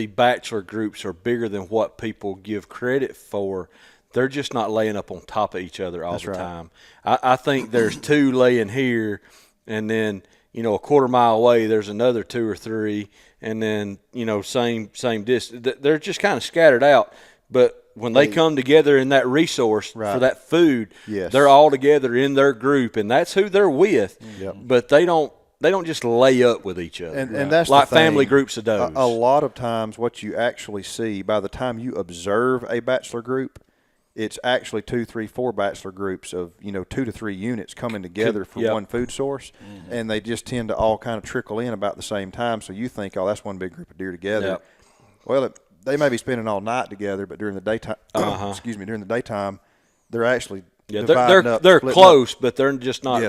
bachelor groups are bigger than what people give credit for. They're just not laying up on top of each other all the time. I think there's 2 laying here, and then a quarter-mile away, there's another 2 or 3, and then same distance. They're just kind of scattered out, but when they come together in that resource for that food, they're all together in their group, and that's who they're with. But they don't just lay up with each other. And that's like the thing. family groups of does. A lot of times what you actually see, by the time you observe a bachelor group, it's actually 2, 3, 4 bachelor groups of 2 to 3 units coming together for one food source, and they just tend to all kind of trickle in about the same time. So you think, oh, that's one big group of deer together. Well, they may be spending all night together, but during the daytime, during the daytime, they're actually dividing up. They're close, but they're just not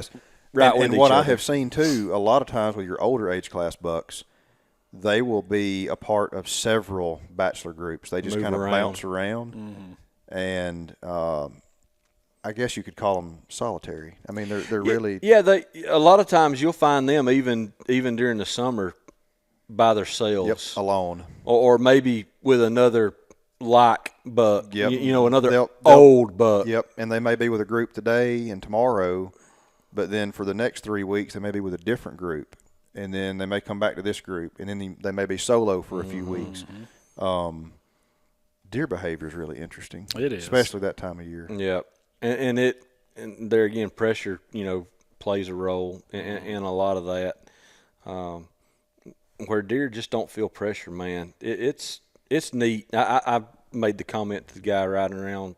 right with and each what other. I have seen too, a lot of times with your older age class bucks, they will be a part of several bachelor groups. They just kind of bounce around, and I guess you could call them solitary. I mean, they're really They a lot of times you'll find them even during the summer by themselves, alone, or maybe with another buck, another they'll, old buck. And they may be with a group today and tomorrow, but then for the next 3 weeks they may be with a different group, and then they may come back to this group, and then they may be solo for a few weeks. Deer behavior is really interesting. It is, especially that time of year. And there again, pressure plays a role in a lot of that. Where deer just don't feel pressure, man. It's neat. I made the comment to the guy riding around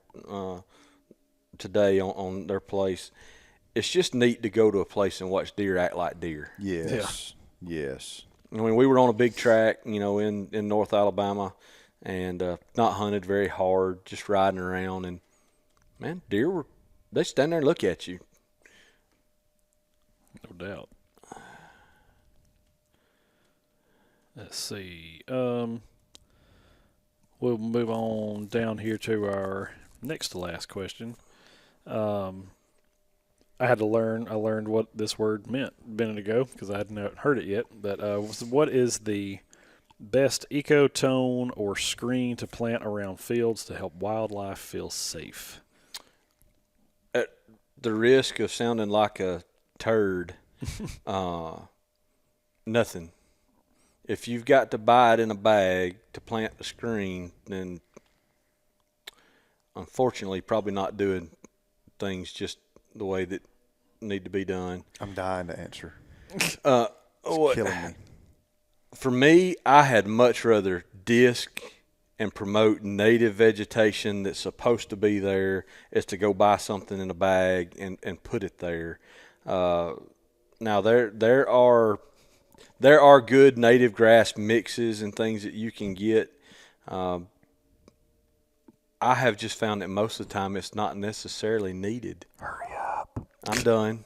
today on their place. It's just neat to go to a place and watch deer act like deer. Yes. I mean, we were on a big track, in North Alabama, and not hunted very hard, just riding around, and man, deer they stand there and look at you. No doubt. Let's see. We'll move on down here to our next to last question. I had to learn. I learned what this word meant a minute ago because I hadn't heard it yet. But what is the best ecotone or screen to plant around fields to help wildlife feel safe? At the risk of sounding like a turd, nothing. If you've got to buy it in a bag to plant the screen, then unfortunately probably not doing things just the way that need to be done. I'm dying to answer. It's killing me. For me, I had much rather disc and promote native vegetation that's supposed to be there is to go buy something in a bag and put it there. Now there are good native grass mixes and things that you can get. I have just found that most of the time it's not necessarily needed. Hurry up. I'm done.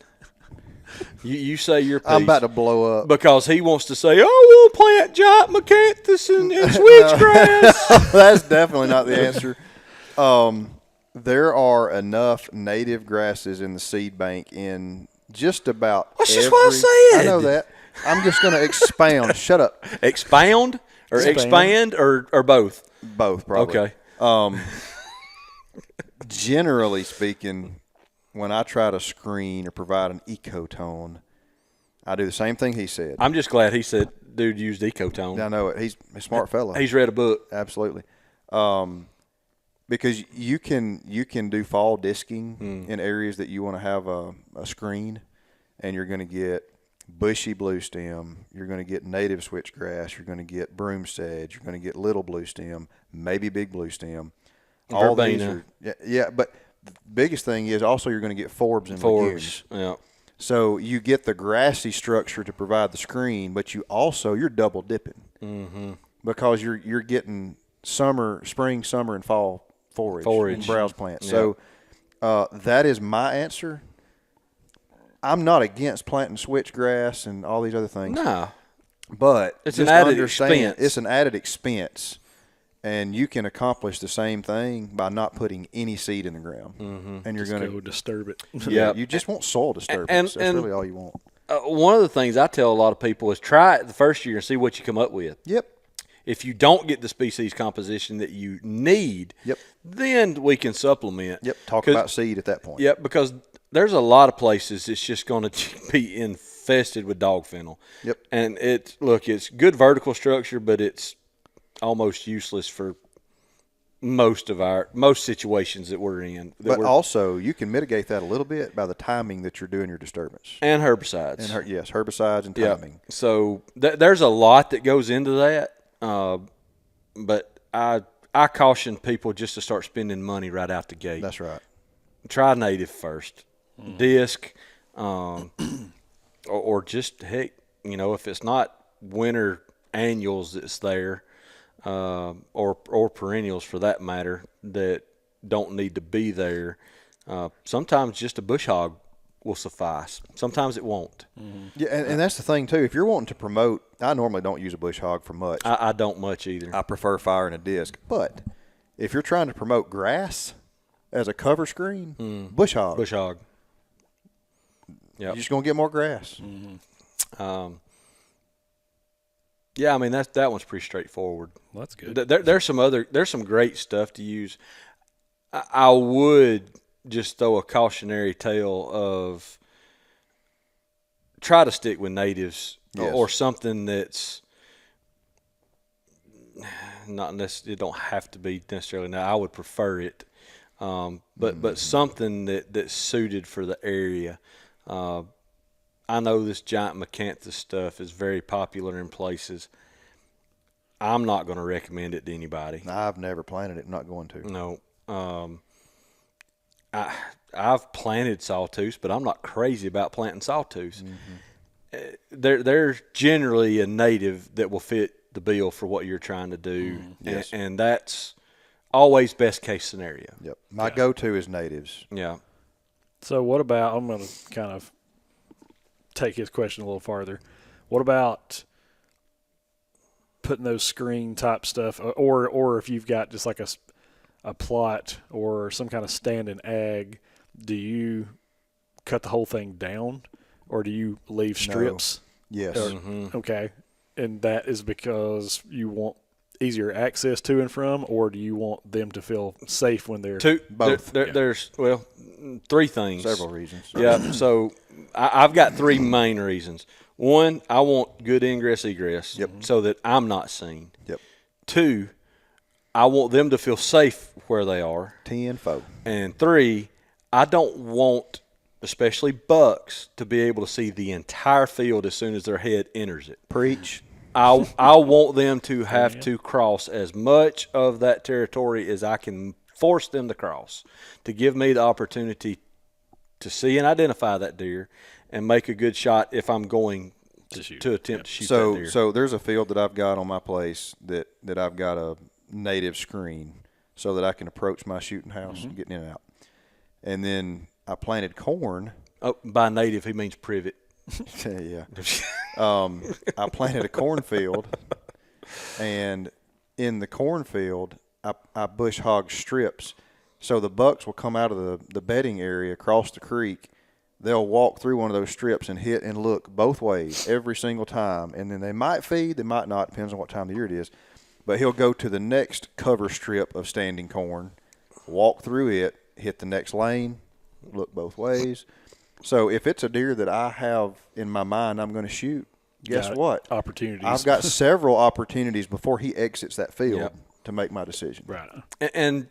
You say your piece. I'm about to blow up. Because he wants to say, we'll plant giant macranthus and switchgrass. That's definitely not the answer. There are enough native grasses in the seed bank in just about That's just what I said. I know that. I'm just going to expound. Shut up. Expound or expand or both? Both, probably. Okay. Generally speaking, when I try to screen or provide an ecotone, I do the same thing he said. I'm just glad he said dude used ecotone. I know it. He's a smart fellow. He's read a book. Absolutely. Because you can do fall disking in areas that you want to have a screen, and you're going to get bushy blue stem, you're going to get native switchgrass, you're going to get broom sedge, you're going to get little blue stem, maybe big blue stem. All these are, but the biggest thing is also you're going to get forbs and legumes. Yeah. So you get the grassy structure to provide the screen, but you're double dipping because you're getting spring, summer, and fall forage. And browse plants. Yeah. So that is my answer. I'm not against planting switchgrass and all these other things. No. But it's an added expense. It's an added expense. And you can accomplish the same thing by not putting any seed in the ground. And you're going to disturb it. Yeah, you just want soil disturbance. That's really all you want. One of the things I tell a lot of people is try it the first year and see what you come up with. Yep. If you don't get the species composition that you need, then we can supplement. Yep. Talk about seed at that point. Yep, because there's a lot of places it's just going to be in infested with dog fennel. Yep. And it's good vertical structure, but it's almost useless for most situations that we're in. But also, you can mitigate that a little bit by the timing that you're doing your disturbance. And herbicides. And yes, herbicides and timing. Yeah. So there's a lot that goes into that. But I caution people just to start spending money right out the gate. That's right. Try native first. Disc, or just, heck, if it's not winter annuals that's there, or perennials for that matter, that don't need to be there. Sometimes just a bush hog will suffice. Sometimes it won't. Yeah, and that's the thing too. If you're wanting to promote, I normally don't use a bush hog for much. I don't much either. I prefer firing a disc. But if you're trying to promote grass as a cover screen, bush hog. Bush hog. You're just gonna get more grass. Yeah, I mean that one's pretty straightforward. Well, that's good. There's some great stuff to use. I would just throw a cautionary tale of try to stick with natives. Yes. Or something that's not necessarily, it don't have to be necessarily. Now I would prefer it, but something that's suited for the area. I know this giant Macantha stuff is very popular in places. I'm not going to recommend it to anybody. I've never planted it. I'm not going to. No. I've planted sawtooths, but I'm not crazy about planting sawtooths. They're generally a native that will fit the bill for what you're trying to do, Yes. and that's always best case scenario. Yep. My go-to is natives. Yeah. So what about, I'm going to kind of take his question a little farther. What about putting those screen type stuff, or if you've got just like a plot or some kind of standing ag, do you cut the whole thing down, or do you leave strips? No. Yes. Okay. And that is because you want easier access to and from, or do you want them to feel safe when they're both? There's three things. Several reasons. Yeah. So I've got three main reasons. One, I want good ingress egress, so that I'm not seen. Yep. Two, I want them to feel safe where they are. 10-4. And three, I don't want, especially bucks, to be able to see the entire field as soon as their head enters it. Preach. I want them to have to cross as much of that territory as I can force them to cross, to give me the opportunity to see and identify that deer and make a good shot if I'm going to attempt to shoot that deer. So there's a field that I've got on my place that I've got a native screen so that I can approach my shooting house and get in and out. And then I planted corn. Oh, by native, he means privet. Yeah. I planted a cornfield, and in the cornfield, I bush hog strips. So the bucks will come out of the bedding area across the creek. They'll walk through one of those strips and hit and look both ways every single time. And then they might feed, they might not, depends on what time of the year it is. But he'll go to the next cover strip of standing corn, walk through it, hit the next lane, look both ways. So if it's a deer that I have in my mind I'm going to shoot, guess what? Opportunities. I've got several opportunities before he exits that field to make my decision. Right. And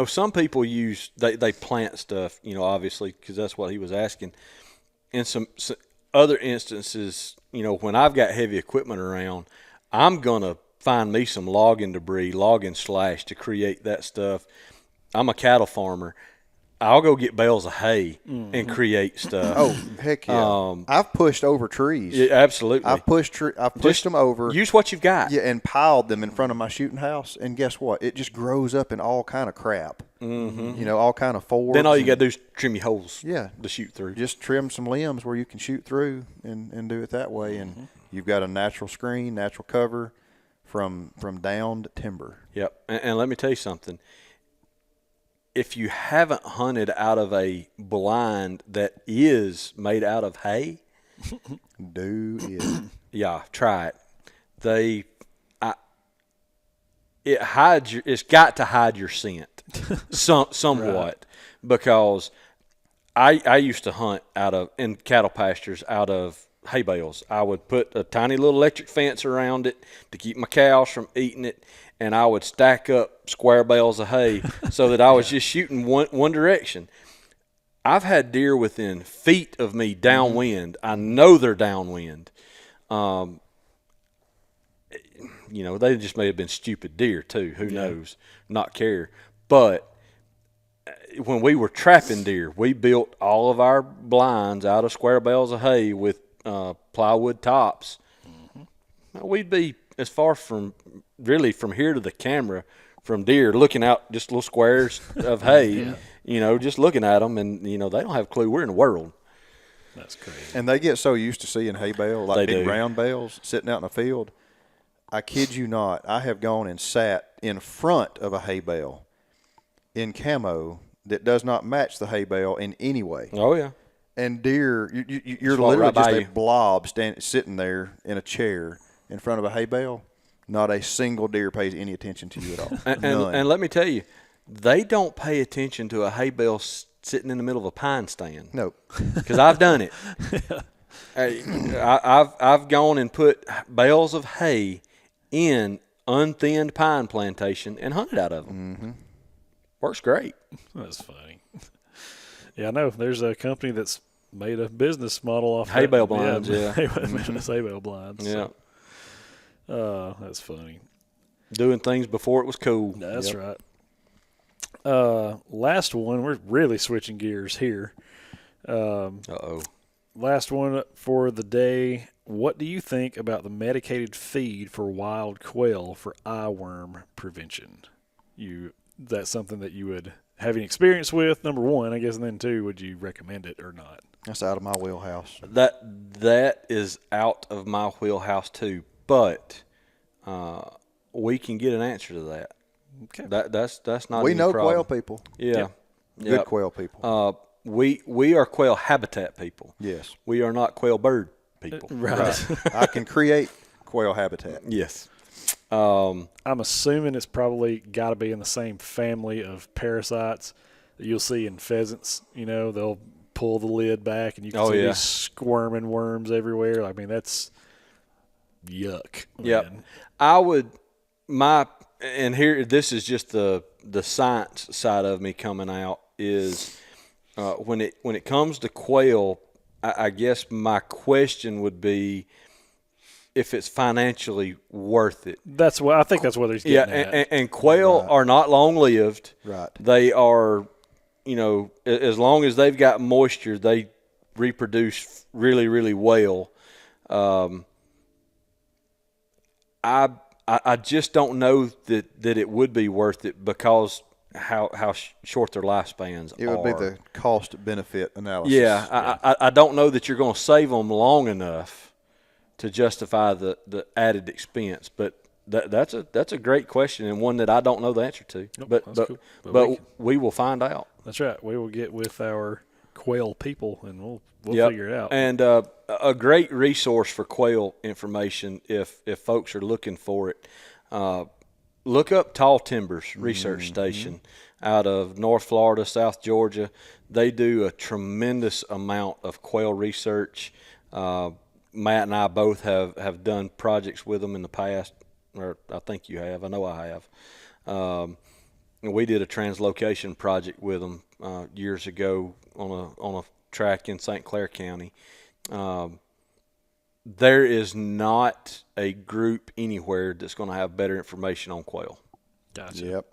some people they plant stuff, obviously, because that's what he was asking. In some other instances, when I've got heavy equipment around, I'm going to find me some logging debris, logging slash to create that stuff. I'm a cattle farmer. I'll go get bales of hay and create stuff. Oh, heck yeah. I've pushed over trees. Yeah, absolutely. I've pushed them over. Use what you've got. Yeah, and piled them in front of my shooting house. And guess what? It just grows up in all kind of crap. All kind of forbs. Then all you got to do is trim your holes to shoot through. Just trim some limbs where you can shoot through and do it that way. And you've got a natural screen, natural cover from downed timber. Yep. And let me tell you something. If you haven't hunted out of a blind that is made out of hay, do it. Yeah, try it. It's got to hide your scent somewhat, because I used to hunt in cattle pastures out of hay bales. I would put a tiny little electric fence around it to keep my cows from eating it, and I would stack up square bales of hay so that I was just shooting one direction. I've had deer within feet of me downwind. I know they're downwind. They just may have been stupid deer too. Who knows? Not care. But when we were trapping deer, we built all of our blinds out of square bales of hay with plywood tops. Mm-hmm. We'd be as far from here to the camera from deer, looking out just little squares of hay, just looking at them, and they don't have a clue we're in the world. That's crazy. And they get so used to seeing hay bales, like big do. round bales, sitting out in the field. I kid you not, I have gone and sat in front of a hay bale in camo that does not match the hay bale in any way. Oh, yeah. And deer, you're Walk literally right by just you. a blob sitting there in a chair in front of a hay bale. Not a single deer pays any attention to you at all. And let me tell you, they don't pay attention to a hay bale sitting in the middle of a pine stand. Nope. Because I've done it. I've gone and put bales of hay in unthinned pine plantation and hunted out of them. Mm-hmm. Works great. That's funny. Yeah, I know. There's a company that's made a business model off hay that. bale blinds. Yeah. Hay bale blinds. Yeah. So. That's funny. Doing things before it was cool. That's right. Last one. We're really switching gears here. Last one for the day. What do you think about the medicated feed for wild quail for eyeworm prevention? That's something that you would have any experience with, number one, I guess, and then two, would you recommend it or not? That's out of my wheelhouse. That is out of my wheelhouse too, but we can get an answer to that. Okay. That's not. We know problem. quail people. Yeah. Good quail people. We are quail habitat people. Yes. We are not quail bird people. Right. I can create quail habitat. Yes. I'm assuming it's probably got to be in the same family of parasites that you'll see in pheasants. They'll pull the lid back and you can see these squirming worms everywhere. I mean, that's yuck. Yep. I would and here this is just the science side of me coming out is when it comes to quail, I guess my question would be if it's financially worth it. That's what I think. That's what he's getting at. And quail are not long lived. Right. They are, as long as they've got moisture, they reproduce really, really well. I just don't know that it would be worth it because how short their lifespans are. It would be the cost benefit analysis. Yeah, I don't know that you're going to save them long enough to justify the added expense, but that's a great question and one that I don't know the answer to. Nope, but cool. we will find out. That's right. We will get with our quail people and we'll figure it out. And a great resource for quail information if folks are looking for it. Look up Tall Timbers Research Station out of North Florida, South Georgia. They do a tremendous amount of quail research. Matt and I both have done projects with them in the past, or I think you have. I know I have. We did a translocation project with them years ago on a track in St. Clair County. There is not a group anywhere that's going to have better information on quail. Gotcha. Yep.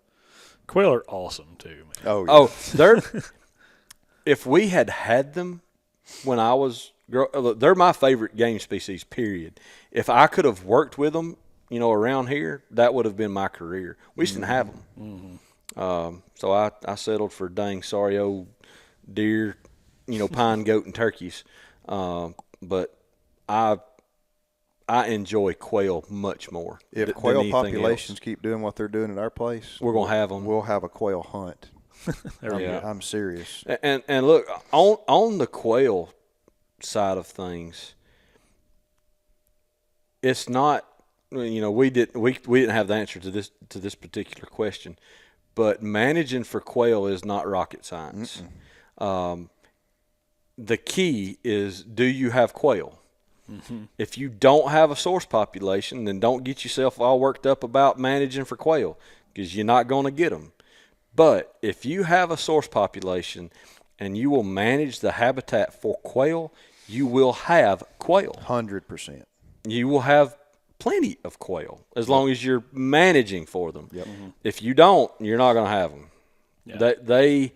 Quail are awesome too, man. Oh, yeah. they're if we had them when I was they're my favorite game species, period. If I could have worked with them, around here, that would have been my career. We just didn't have them. Mm-hmm. So I settled for dang sorry old deer, pine, goat, and turkeys. But I enjoy quail much more. If quail populations keep doing what they're doing at our place, we're going to have them. We'll have a quail hunt. Yeah. I'm serious. And look, on the quail side of things, it's not, we didn't have the answer to this particular question, but managing for quail is not rocket science. The key is, do you have quail? If you don't have a source population, then don't get yourself all worked up about managing for quail, because you're not going to get them. But if you have a source population and you will manage the habitat for quail, you will have quail. 100%. You will have plenty of quail as long as you're managing for them. Yep. If you don't, you're not going to have them. Yeah.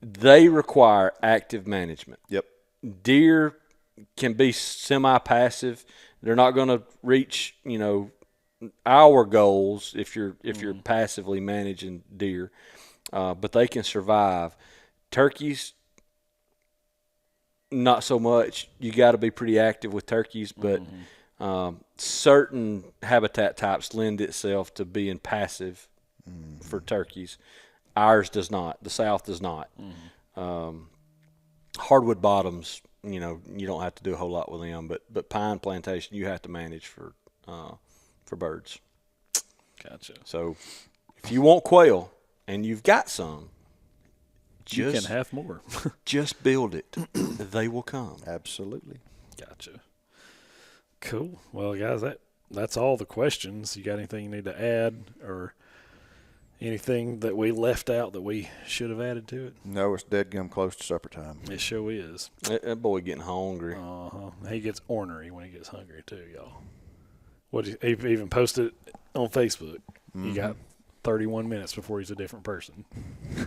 They require active management. Yep. Deer can be semi-passive. They're not going to reach, our goals if you're passively managing deer, but they can survive. Turkeys, not so much. You got to be pretty active with turkeys, but certain habitat types lend itself to being passive for turkeys. Ours does not. The South does not. Hardwood bottoms, you don't have to do a whole lot with them, but pine plantation, you have to manage for birds. Gotcha. So if you want quail and you've got some, You can have more. just build it. They will come. Absolutely. Gotcha. Cool. Well, guys, that's all the questions. You got anything you need to add or anything that we left out that we should have added to it? No, it's dead-gum close to supper time. It sure is. That boy getting hungry. He gets ornery when he gets hungry too, y'all. He even posted on Facebook. He got 31 minutes before he's a different person.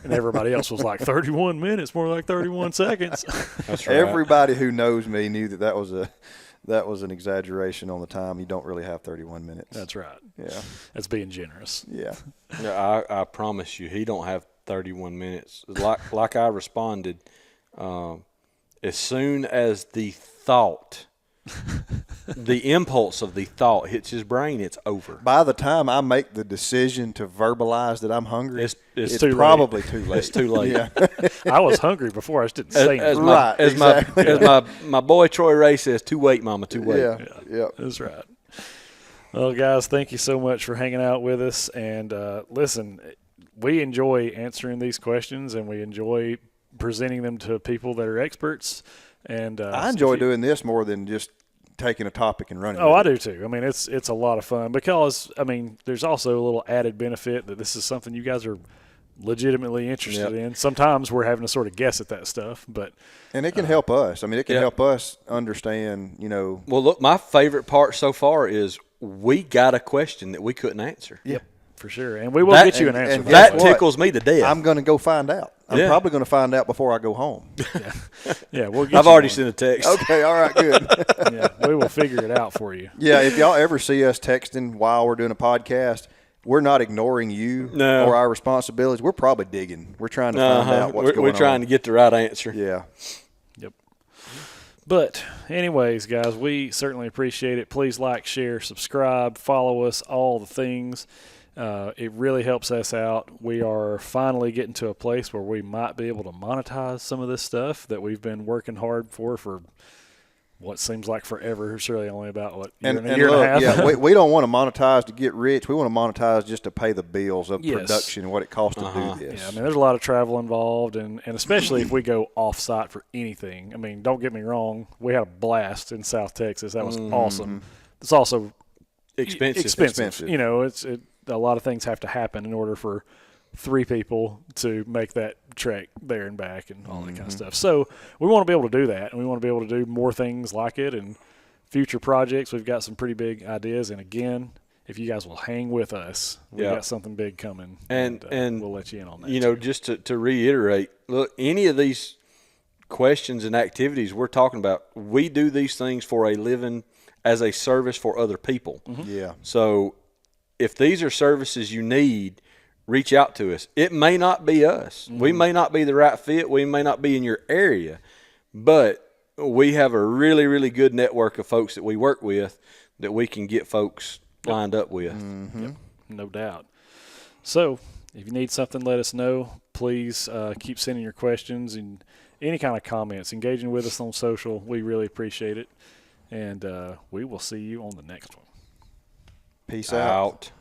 And everybody else was like, 31 minutes, more like 31 seconds. That's right. Everybody who knows me knew that was an exaggeration on the time. You don't really have 31 minutes. That's right. Yeah. That's being generous. Yeah. I promise you, he don't have 31 minutes. Like I responded, as soon as the thought, the impulse of the thought hits his brain, it's over. By the time I make the decision to verbalize that I'm hungry, it's too probably late. too late. It's too late. Yeah. I was hungry before. I just didn't say anything. As my boy Troy Ray says, too wait, mama, too wait. Yeah. That's right. Well, guys, thank you so much for hanging out with us. And listen, we enjoy answering these questions, and we enjoy presenting them to people that are experts. And I enjoy doing this more than just taking a topic and running. Oh, I do too. I mean, it's a lot of fun because, there's also a little added benefit that this is something you guys are legitimately interested in. Sometimes we're having to sort of guess at that stuff, and it can help us. It can help us understand, Well, look, my favorite part so far is we got a question that we couldn't answer. Yep, for sure. And we will get you an answer. And that tickles me to death. I'm going to go find out. I'm probably going to find out before I go home. Yeah, we'll get I've you already one. sent a text. Okay, all right, good. Yeah, we will figure it out for you. Yeah, if y'all ever see us texting while we're doing a podcast, we're not ignoring you or our responsibilities. We're probably digging. We're trying to find out what's going on. We're trying to get the right answer. Yeah. Yep. But anyways, guys, we certainly appreciate it. Please like, share, subscribe, follow us, all the things. It really helps us out. We are finally getting to a place where we might be able to monetize some of this stuff that we've been working hard for what seems like forever. It's really only about, year and a half? Yeah, we don't want to monetize to get rich. We want to monetize just to pay the bills of production and what it costs to do this. Yeah, there's a lot of travel involved, and especially if we go off-site for anything. Don't get me wrong. We had a blast in South Texas. That was awesome. It's also expensive. A lot of things have to happen in order for 3 people to make that trek there and back and all that kind of stuff. So we want to be able to do that, and we want to be able to do more things like it and future projects. We've got some pretty big ideas, and again, if you guys will hang with us, we've got something big coming, and we'll let you in on that. Just to reiterate, look, any of these questions and activities we're talking about, we do these things for a living as a service for other people. Yeah. So if these are services you need, reach out to us. It may not be us. We may not be the right fit. We may not be in your area, but we have a really, really good network of folks that we work with that we can get folks lined up with. Yep, no doubt. So if you need something, let us know. Please keep sending your questions and any kind of comments, engaging with us on social. We really appreciate it. And we will see you on the next one. Peace out.